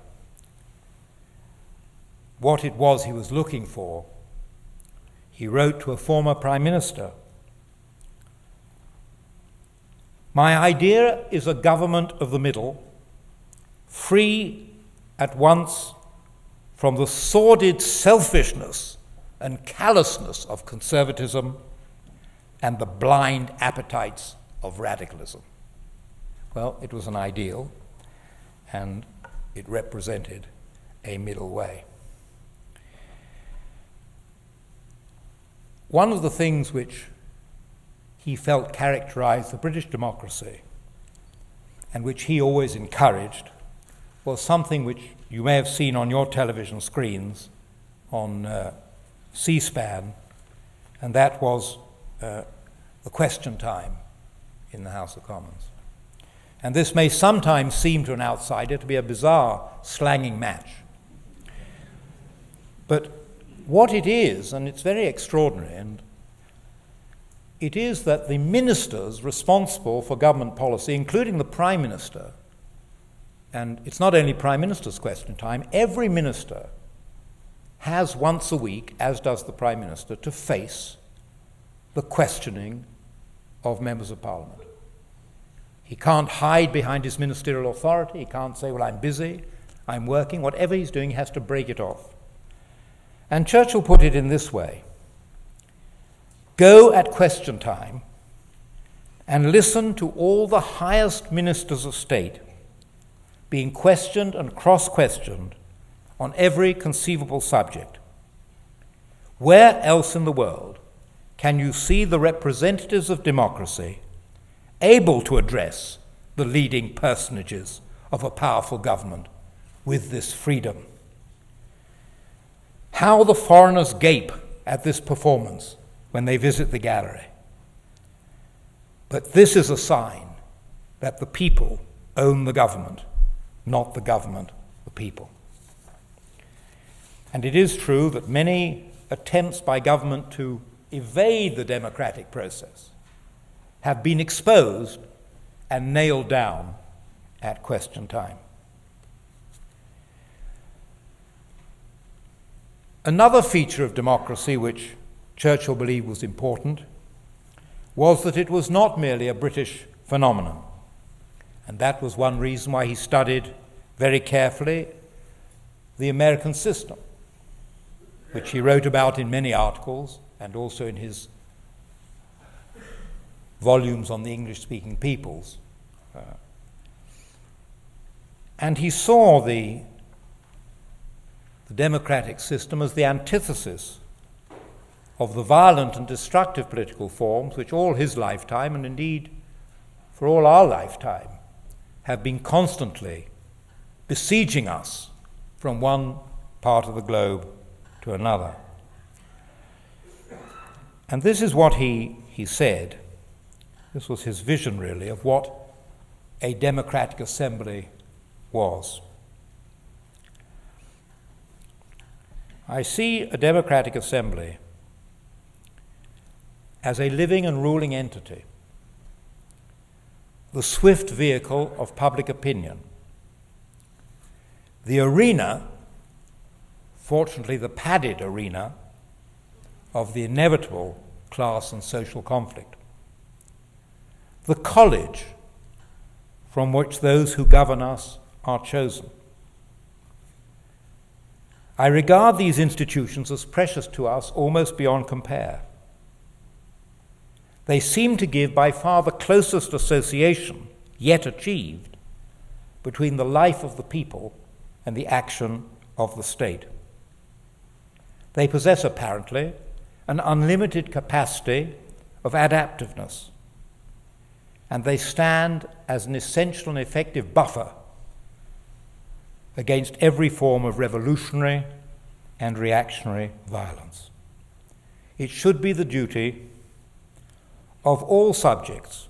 what it was he was looking for, he wrote to a former prime minister, "My idea is a government of the middle, free at once from the sordid selfishness and callousness of conservatism and the blind appetites of radicalism." Well, it was an ideal, and it represented a middle way. One of the things which he felt characterized the British democracy, and which he always encouraged, was something which you may have seen on your television screens on C-SPAN, and that was the question time in the House of Commons. And this may sometimes seem to an outsider to be a bizarre slanging match. But what it is, and it's very extraordinary, and it is that the ministers responsible for government policy, including the Prime Minister, and it's not only Prime Minister's question time, every minister has once a week, as does the Prime Minister, to face the questioning of members of Parliament. He can't hide behind his ministerial authority. He can't say, well, I'm busy, I'm working. Whatever he's doing, he has to break it off. And Churchill put it in this way: go at question time and listen to all the highest ministers of state being questioned and cross-questioned on every conceivable subject. Where else in the world can you see the representatives of democracy able to address the leading personages of a powerful government with this freedom? How the foreigners gape at this performance when they visit the gallery. But this is a sign that the people own the government, not the government the people. And it is true that many attempts by government to evade the democratic process have been exposed and nailed down at question time. Another feature of democracy which Churchill believed was important was that it was not merely a British phenomenon. And that was one reason why he studied very carefully the American system, which he wrote about in many articles and also in his volumes on the English-speaking peoples. And he saw the democratic system as the antithesis of the violent and destructive political forms which all his lifetime, and indeed for all our lifetime, have been constantly besieging us from one part of the globe to another. And this is what he said. This was his vision, really, of what a democratic assembly was. I see a democratic assembly as a living and ruling entity, the swift vehicle of public opinion, the arena, fortunately the padded arena, of the inevitable class and social conflict, the college from which those who govern us are chosen. I regard these institutions as precious to us almost beyond compare. They seem to give by far the closest association yet achieved between the life of the people and the action of the state. They possess apparently an unlimited capacity of adaptiveness, and they stand as an essential and effective buffer against every form of revolutionary and reactionary violence. It should be the duty of all subjects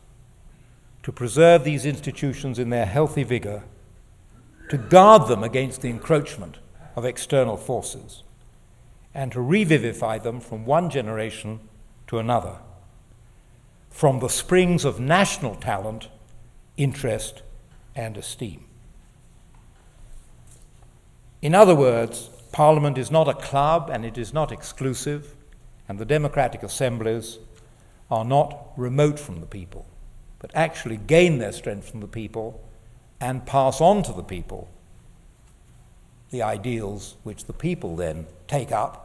to preserve these institutions in their healthy vigor, to guard them against the encroachment of external forces, and to revivify them from one generation to another, from the springs of national talent, interest, and esteem. In other words, Parliament is not a club and it is not exclusive, and the democratic assemblies are not remote from the people, but actually gain their strength from the people and pass on to the people the ideals which the people then take up,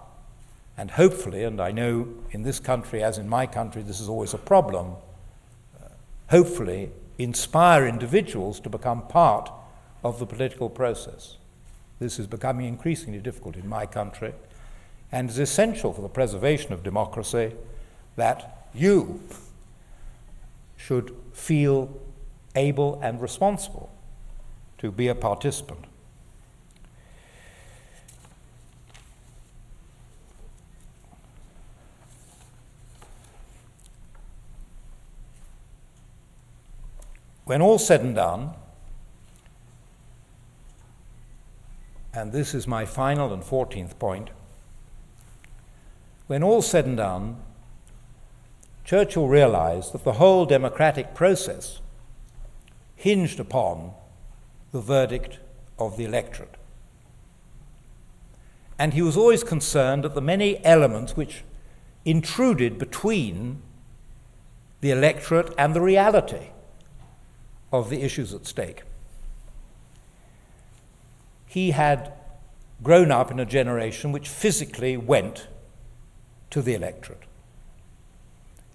and hopefully, and I know in this country as in my country this is always a problem, hopefully inspire individuals to become part of the political process. This is becoming increasingly difficult in my country, and is essential for the preservation of democracy that you should feel able and responsible to be a participant. When all's said and done, and this is my final and 14th point, when all's said and done, Churchill realized that the whole democratic process hinged upon the verdict of the electorate. And he was always concerned at the many elements which intruded between the electorate and the reality of the issues at stake. He had grown up in a generation which physically went to the electorate.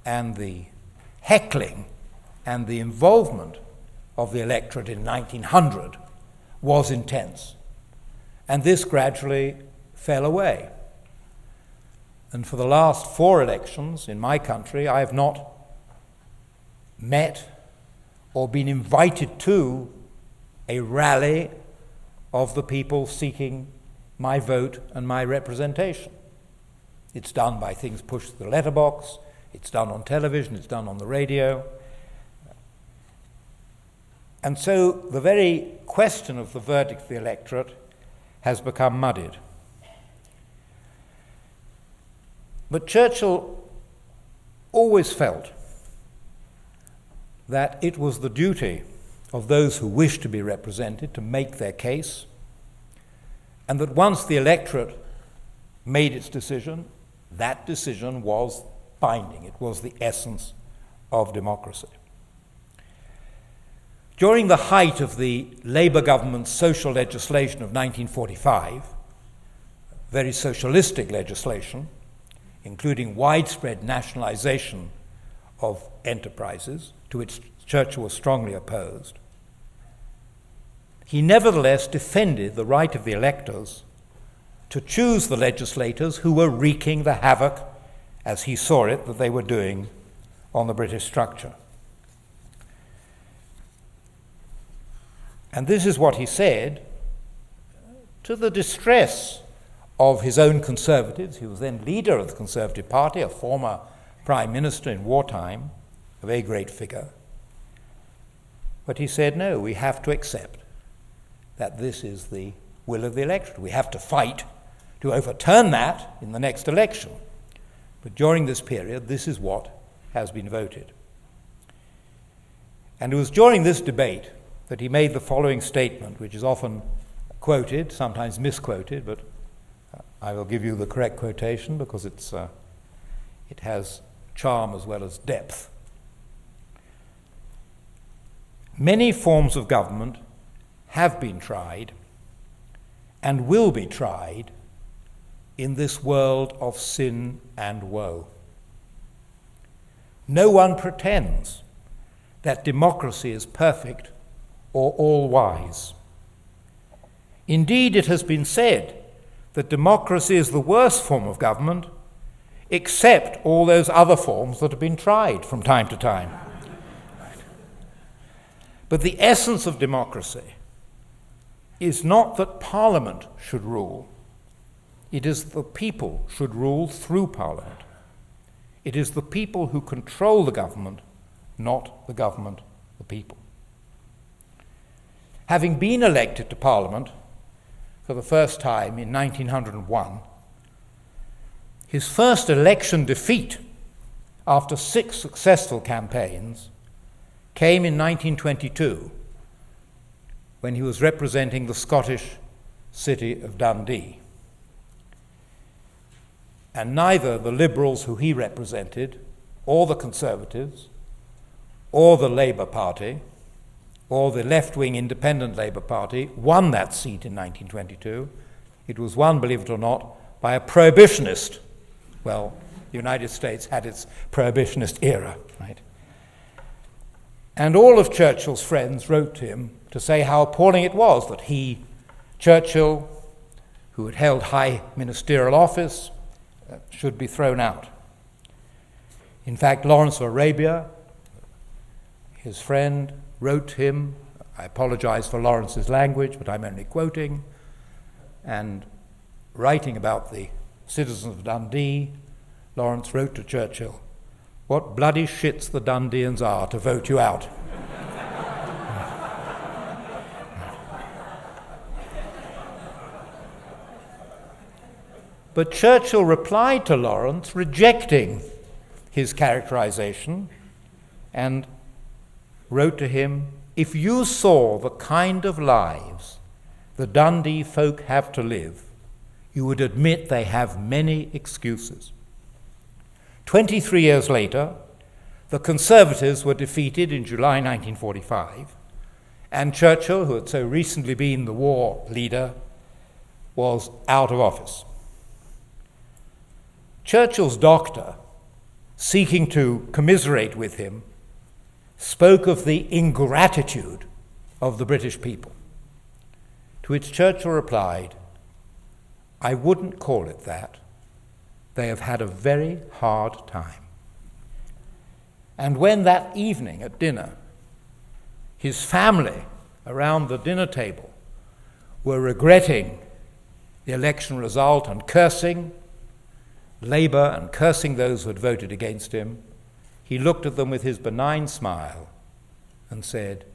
And the heckling and the involvement of the electorate in 1900 was intense. And this gradually fell away. And for the last 4 elections in my country, I have not met or been invited to a rally of the people seeking my vote and my representation. It's done by things pushed to the letterbox, it's done on television, it's done on the radio. And so the very question of the verdict of the electorate has become muddied. But Churchill always felt that it was the duty of those who wished to be represented to make their case, and that once the electorate made its decision, that decision was binding. It was the essence of democracy. During the height of the Labour government's social legislation of 1945, very socialistic legislation, including widespread nationalization of enterprises, to which Churchill was strongly opposed, he nevertheless defended the right of the electors to choose the legislators who were wreaking the havoc as he saw it, that they were doing on the British structure. And this is what he said to the distress of his own Conservatives. He was then leader of the Conservative Party, a former prime minister in wartime, a very great figure. But he said, no, we have to accept that this is the will of the electorate. We have to fight to overturn that in the next election. But during this period, this is what has been voted. And it was during this debate that he made the following statement, which is often quoted, sometimes misquoted, but I will give you the correct quotation because it has charm as well as depth. Many forms of government have been tried and will be tried in this world of sin and woe. No one pretends that democracy is perfect or all-wise. Indeed, it has been said that democracy is the worst form of government, except all those other forms that have been tried from time to time. But the essence of democracy is not that Parliament should rule. It is the people should rule through Parliament. It is the people who control the government, not the government the people. Having been elected to Parliament for the first time in 1901, his first election defeat after 6 successful campaigns came in 1922 when he was representing the Scottish city of Dundee. And neither the Liberals who he represented, or the Conservatives, or the Labour Party, or the left-wing Independent Labour Party won that seat in 1922. It was won, believe it or not, by a prohibitionist. Well, the United States had its prohibitionist era, right? And all of Churchill's friends wrote to him to say how appalling it was that he, Churchill, who had held high ministerial office, should be thrown out. In fact, Lawrence of Arabia, his friend, wrote to him, I apologize for Lawrence's language, but I'm only quoting, and writing about the citizens of Dundee, Lawrence wrote to Churchill, "What bloody shits the Dundeans are to vote you out." But Churchill replied to Lawrence, rejecting his characterization, and wrote to him, "If you saw the kind of lives the Dundee folk have to live, you would admit they have many excuses." 23 years later, the Conservatives were defeated in July 1945, and Churchill, who had so recently been the war leader, was out of office. Churchill's doctor, seeking to commiserate with him, spoke of the ingratitude of the British people, to which Churchill replied, "I wouldn't call it that. They have had a very hard time." And when that evening at dinner, his family around the dinner table were regretting the election result and cursing Labour and cursing those who had voted against him, he looked at them with his benign smile and said,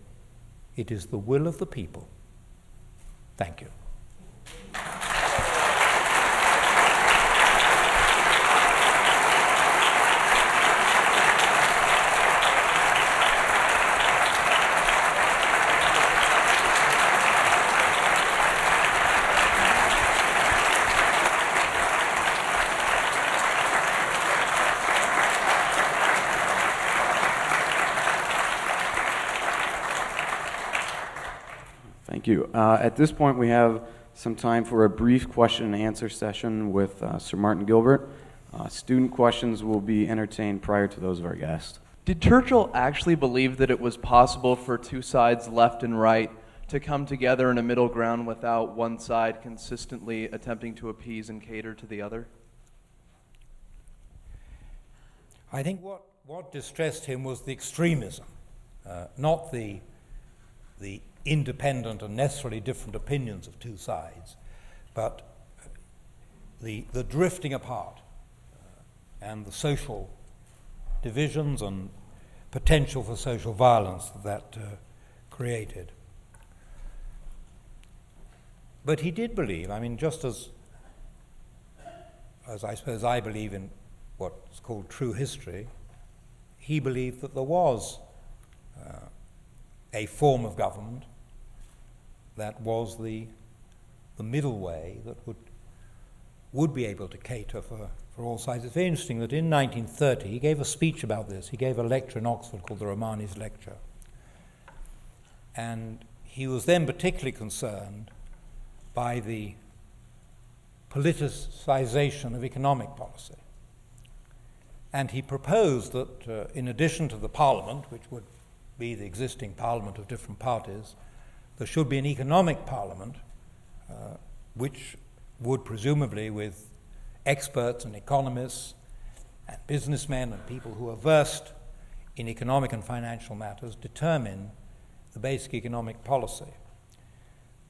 "It is the will of the people. Thank you." Thank you. At this point, we have some time for a brief question and answer session with Sir Martin Gilbert. Student questions will be entertained prior to those of our guests. Did Churchill actually believe that it was possible for two sides, left and right, to come together in a middle ground without one side consistently attempting to appease and cater to the other? I think what distressed him was the extremism, not the independent and necessarily different opinions of two sides, but the drifting apart and the social divisions and potential for social violence that created. But he did believe, I mean, just as I suppose I believe in what's called true history, he believed that there was a form of government that was the middle way that would be able to cater for all sides. It's very interesting that in 1930 he gave a speech about this. He gave a lecture in Oxford called the Romani's Lecture. And he was then particularly concerned by the politicization of economic policy. And he proposed that in addition to the parliament, which would be the existing parliament of different parties, there should be an economic parliament which would presumably, with experts and economists and businessmen and people who are versed in economic and financial matters, determine the basic economic policy.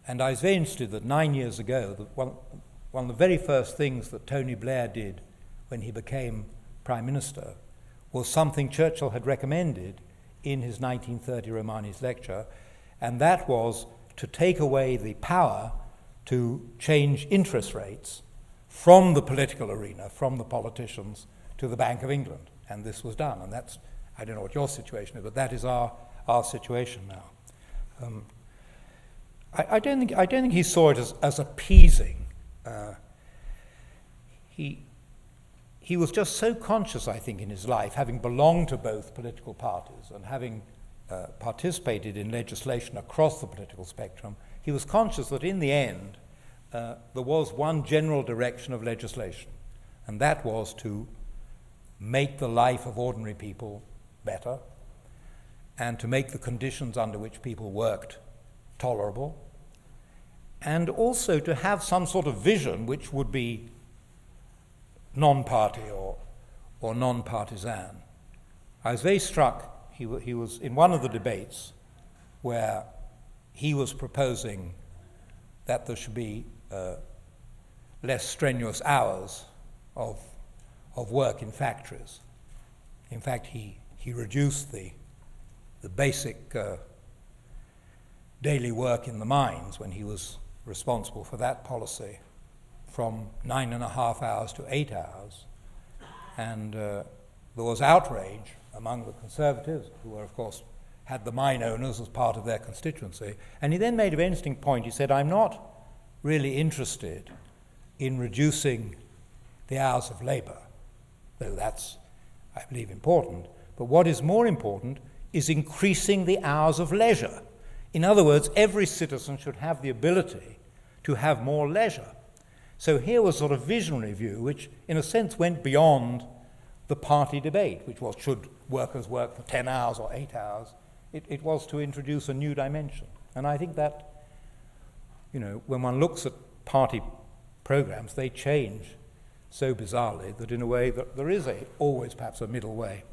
And I was very interested that 9 years ago, that one of the very first things that Tony Blair did when he became Prime Minister was something Churchill had recommended in his 1930 Romani's Lecture, and that was to take away the power to change interest rates from the political arena, from the politicians, to the Bank of England. And this was done. And that's, I don't know what your situation is, but that is our situation now. I don't think he saw it as appeasing. He was just so conscious, I think, in his life, having belonged to both political parties and having participated in legislation across the political spectrum, he was conscious that in the end there was one general direction of legislation, and that was to make the life of ordinary people better and to make the conditions under which people worked tolerable, and also to have some sort of vision which would be non-party or non-partisan. I was very struck, he was in one of the debates where he was proposing that there should be less strenuous hours of work in factories. In fact, he reduced the basic daily work in the mines when he was responsible for that policy from 9.5 hours to 8 hours. And there was outrage among the Conservatives, who were, of course, had the mine owners as part of their constituency. And he then made a very interesting point. He said, I'm not really interested in reducing the hours of labor, though that's, I believe, important. But what is more important is increasing the hours of leisure. In other words, every citizen should have the ability to have more leisure. So here was a sort of visionary view, which in a sense went beyond the party debate, which was should workers work for 10 hours or 8 hours. It was to introduce a new dimension. And I think that, when one looks at party programs, they change so bizarrely that in a way that there is always perhaps a middle way.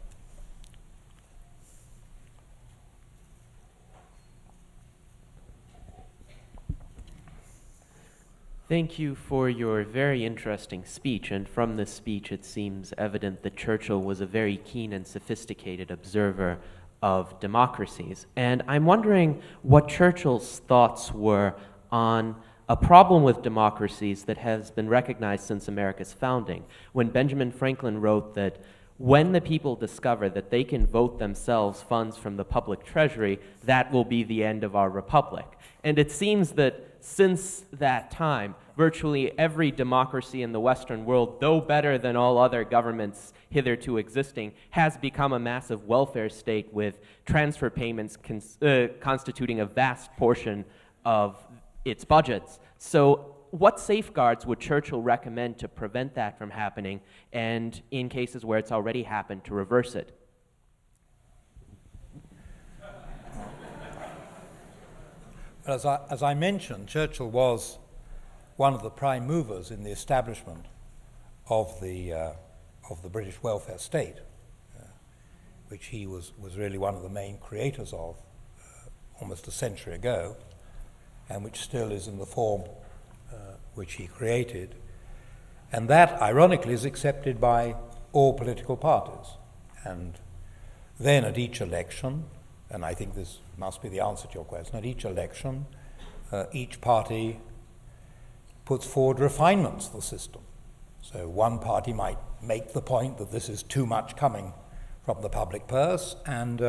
Thank you for your very interesting speech, and from this speech it seems evident that Churchill was a very keen and sophisticated observer of democracies. And I'm wondering what Churchill's thoughts were on a problem with democracies that has been recognized since America's founding, when Benjamin Franklin wrote that when the people discover that they can vote themselves funds from the public treasury, that will be the end of our republic. And it seems that since that time, virtually every democracy in the Western world, though better than all other governments hitherto existing, has become a massive welfare state with transfer payments constituting a vast portion of its budgets. So what safeguards would Churchill recommend to prevent that from happening, and in cases where it's already happened, to reverse it? As I mentioned, Churchill was one of the prime movers in the establishment of the British welfare state. which he was really one of the main creators of almost a century ago, and which still is in the form which he created. And that, ironically, is accepted by all political parties. And then at each election, and I think this must be the answer to your question, at each election, each party puts forward refinements of the system. So one party might make the point that this is too much coming from the public purse, and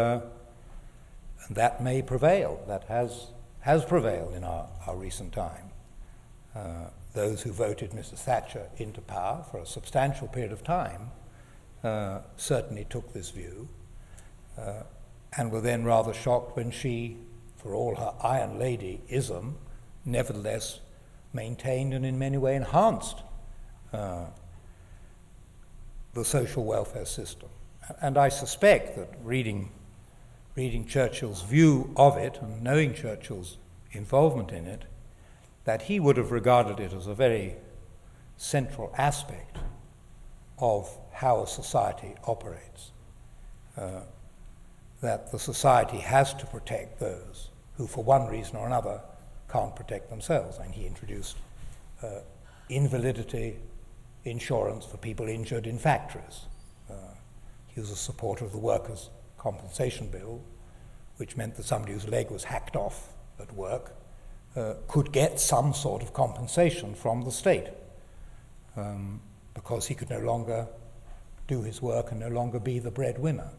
that may prevail. That has prevailed in our recent time. Those who voted Mrs. Thatcher into power for a substantial period of time certainly took this view, and were then rather shocked when she, for all her Iron Lady-ism, nevertheless maintained and in many ways enhanced the social welfare system. And I suspect that reading Churchill's view of it and knowing Churchill's involvement in it, that he would have regarded it as a very central aspect of how a society operates. That the society has to protect those who, for one reason or another, can't protect themselves. And he introduced invalidity insurance for people injured in factories. He was a supporter of the Workers' Compensation Bill, which meant that somebody whose leg was hacked off at work could get some sort of compensation from the state because he could no longer do his work and no longer be the breadwinner.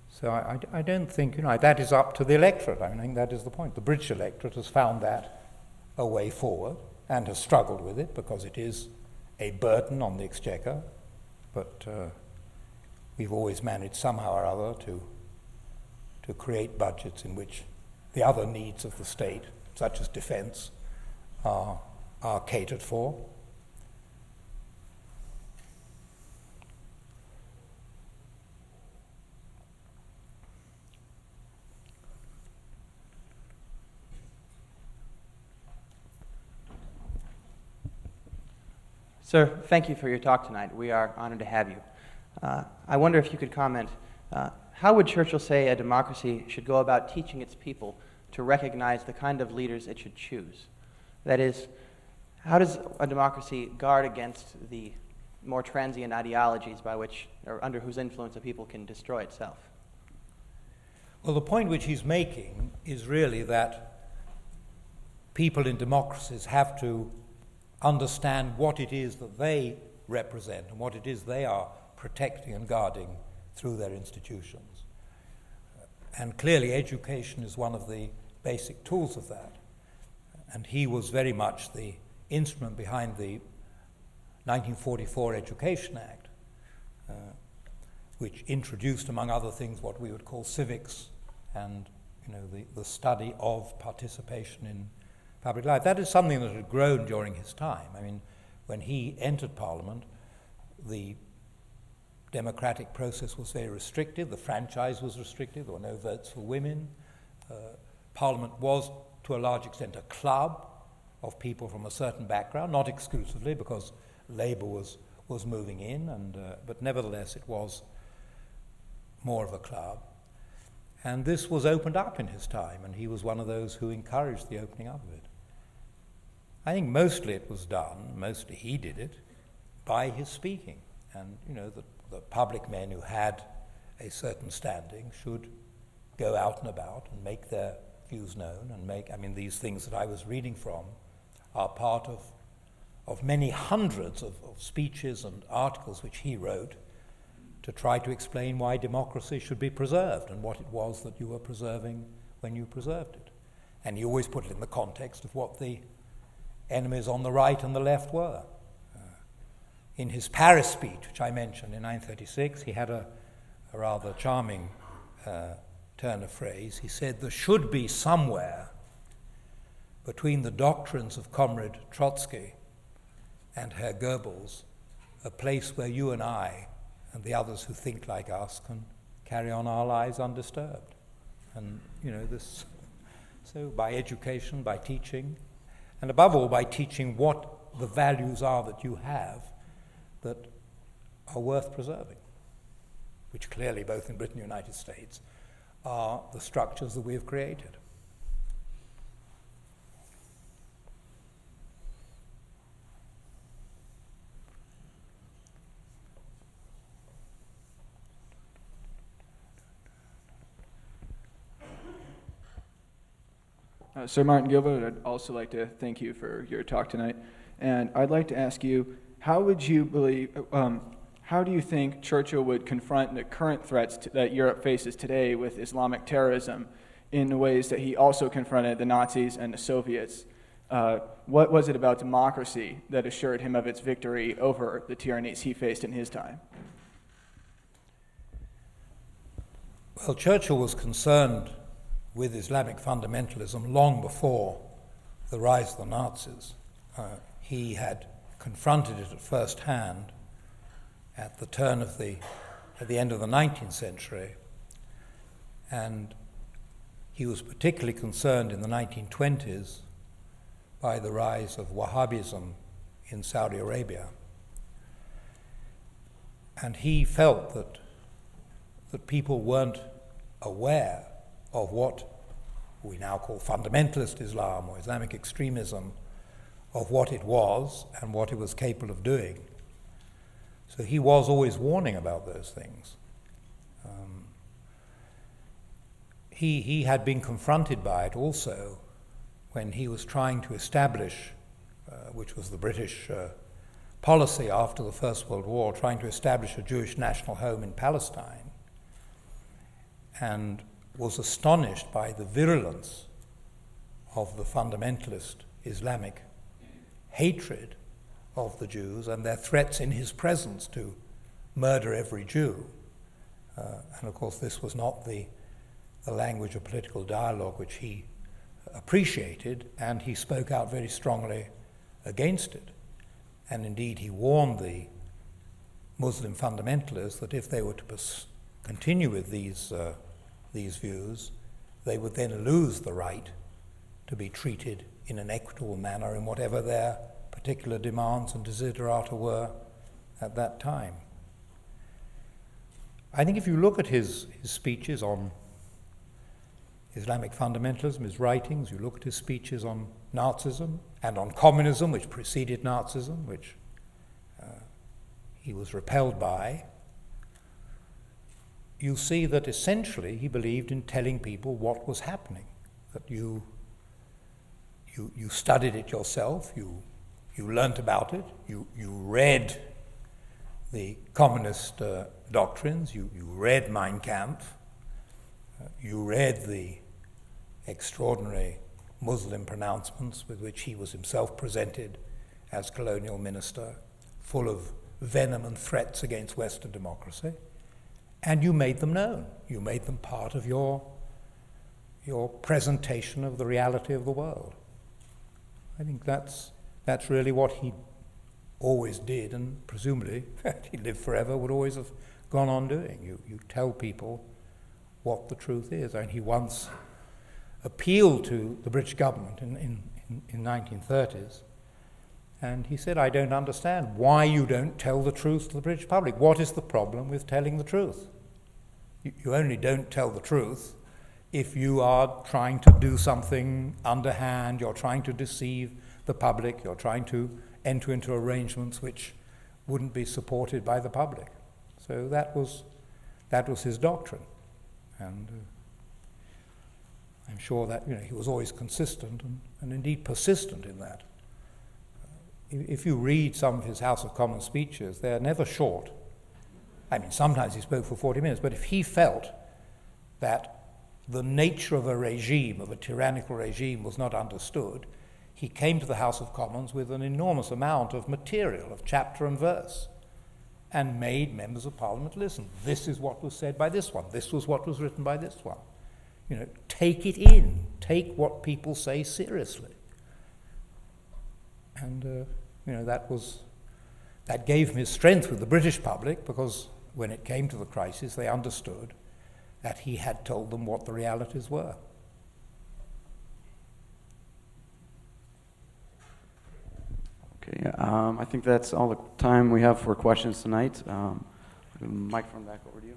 So I don't think, that is up to the electorate. I think that is the point. The British electorate has found that a way forward and has struggled with it because it is a burden on the exchequer, but we've always managed somehow or other to create budgets in which the other needs of the state, such as defense, are catered for. Sir, thank you for your talk tonight. We are honored to have you. I wonder if you could comment, how would Churchill say a democracy should go about teaching its people to recognize the kind of leaders it should choose? That is, how does a democracy guard against the more transient ideologies by which, or under whose influence a people can destroy itself? Well, the point which he's making is really that people in democracies have to understand what it is that they represent and what it is they are protecting and guarding through their institutions. And clearly education is one of the basic tools of that. And he was very much the instrument behind the 1944 Education Act, which introduced, among other things, what we would call civics and the study of participation in public life. That is something that had grown during his time. I mean, when he entered Parliament, the democratic process was very restricted, the franchise was restricted, there were no votes for women. Parliament was, to a large extent, a club of people from a certain background, not exclusively, because Labour was moving in, but nevertheless it was more of a club. And this was opened up in his time, and he was one of those who encouraged the opening up of it. I think mostly it was done, mostly he did it, by his speaking. And, the public men who had a certain standing should go out and about and make their views known and these things that I was reading from are part of many hundreds of speeches and articles which he wrote to try to explain why democracy should be preserved and what it was that you were preserving when you preserved it. And he always put it in the context of what the enemies on the right and the left were. In his Paris speech, which I mentioned in 1936, he had a rather charming turn of phrase. He said, "There should be somewhere between the doctrines of Comrade Trotsky and Herr Goebbels a place where you and I and the others who think like us can carry on our lives undisturbed." And, this, so by education, by teaching, and above all by teaching what the values are that you have that are worth preserving, which clearly, both in Britain and the United States, are the structures that we have created. Sir Martin Gilbert, I'd also like to thank you for your talk tonight. And I'd like to ask you, how do you think Churchill would confront the current threats that Europe faces today with Islamic terrorism in the ways that he also confronted the Nazis and the Soviets? What was it about democracy that assured him of its victory over the tyrannies he faced in his time? Well, Churchill was concerned with Islamic fundamentalism long before the rise of the Nazis. He had confronted it at first hand at the end of the 19th century, and he was particularly concerned in the 1920s by the rise of Wahhabism in Saudi Arabia. And he felt that people weren't aware of what we now call fundamentalist Islam or Islamic extremism, of what it was and what it was capable of doing. So he was always warning about those things. He had been confronted by it also when he was trying to establish, which was the British policy after the First World War, trying to establish a Jewish national home in Palestine, and was astonished by the virulence of the fundamentalist Islamic hatred of the Jews and their threats in his presence to murder every Jew. And of course this was not the language of political dialogue which he appreciated, and he spoke out very strongly against it. And indeed he warned the Muslim fundamentalists that if they were to continue with these views, they would then lose the right to be treated in an equitable manner in whatever their particular demands and desiderata were at that time. I think if you look at his speeches on Islamic fundamentalism, his writings, you look at his speeches on Nazism and on communism, which preceded Nazism, which he was repelled by, you see that essentially he believed in telling people what was happening, that you studied it yourself, you learnt about it, you read the communist doctrines, you read Mein Kampf, you read the extraordinary Muslim pronouncements with which he was himself presented as colonial minister, full of venom and threats against Western democracy, and you made them known. You made them part of your presentation of the reality of the world. I think that's really what he always did, and presumably, if he lived forever, would always have gone on doing. You tell people what the truth is. And he once appealed to the British government in 1930s, and he said, I don't understand why you don't tell the truth to the British public. What is the problem with telling the truth? You only don't tell the truth if you are trying to do something underhand, you're trying to deceive the public, you're trying to enter into arrangements which wouldn't be supported by the public. So that was his doctrine. And I'm sure that he was always consistent and indeed persistent in that. If you read some of his House of Commons speeches, they're never short. I mean, sometimes he spoke for 40 minutes, but if he felt that the nature of a regime, of a tyrannical regime, was not understood, he came to the House of Commons with an enormous amount of material, of chapter and verse, and made members of Parliament listen. This is what was said by this one. This was what was written by this one. Take it in. Take what people say seriously. And that gave him his strength with the British public, because when it came to the crisis, they understood that he had told them what the realities were. Okay, I think that's all the time we have for questions tonight. Microphone back over to you.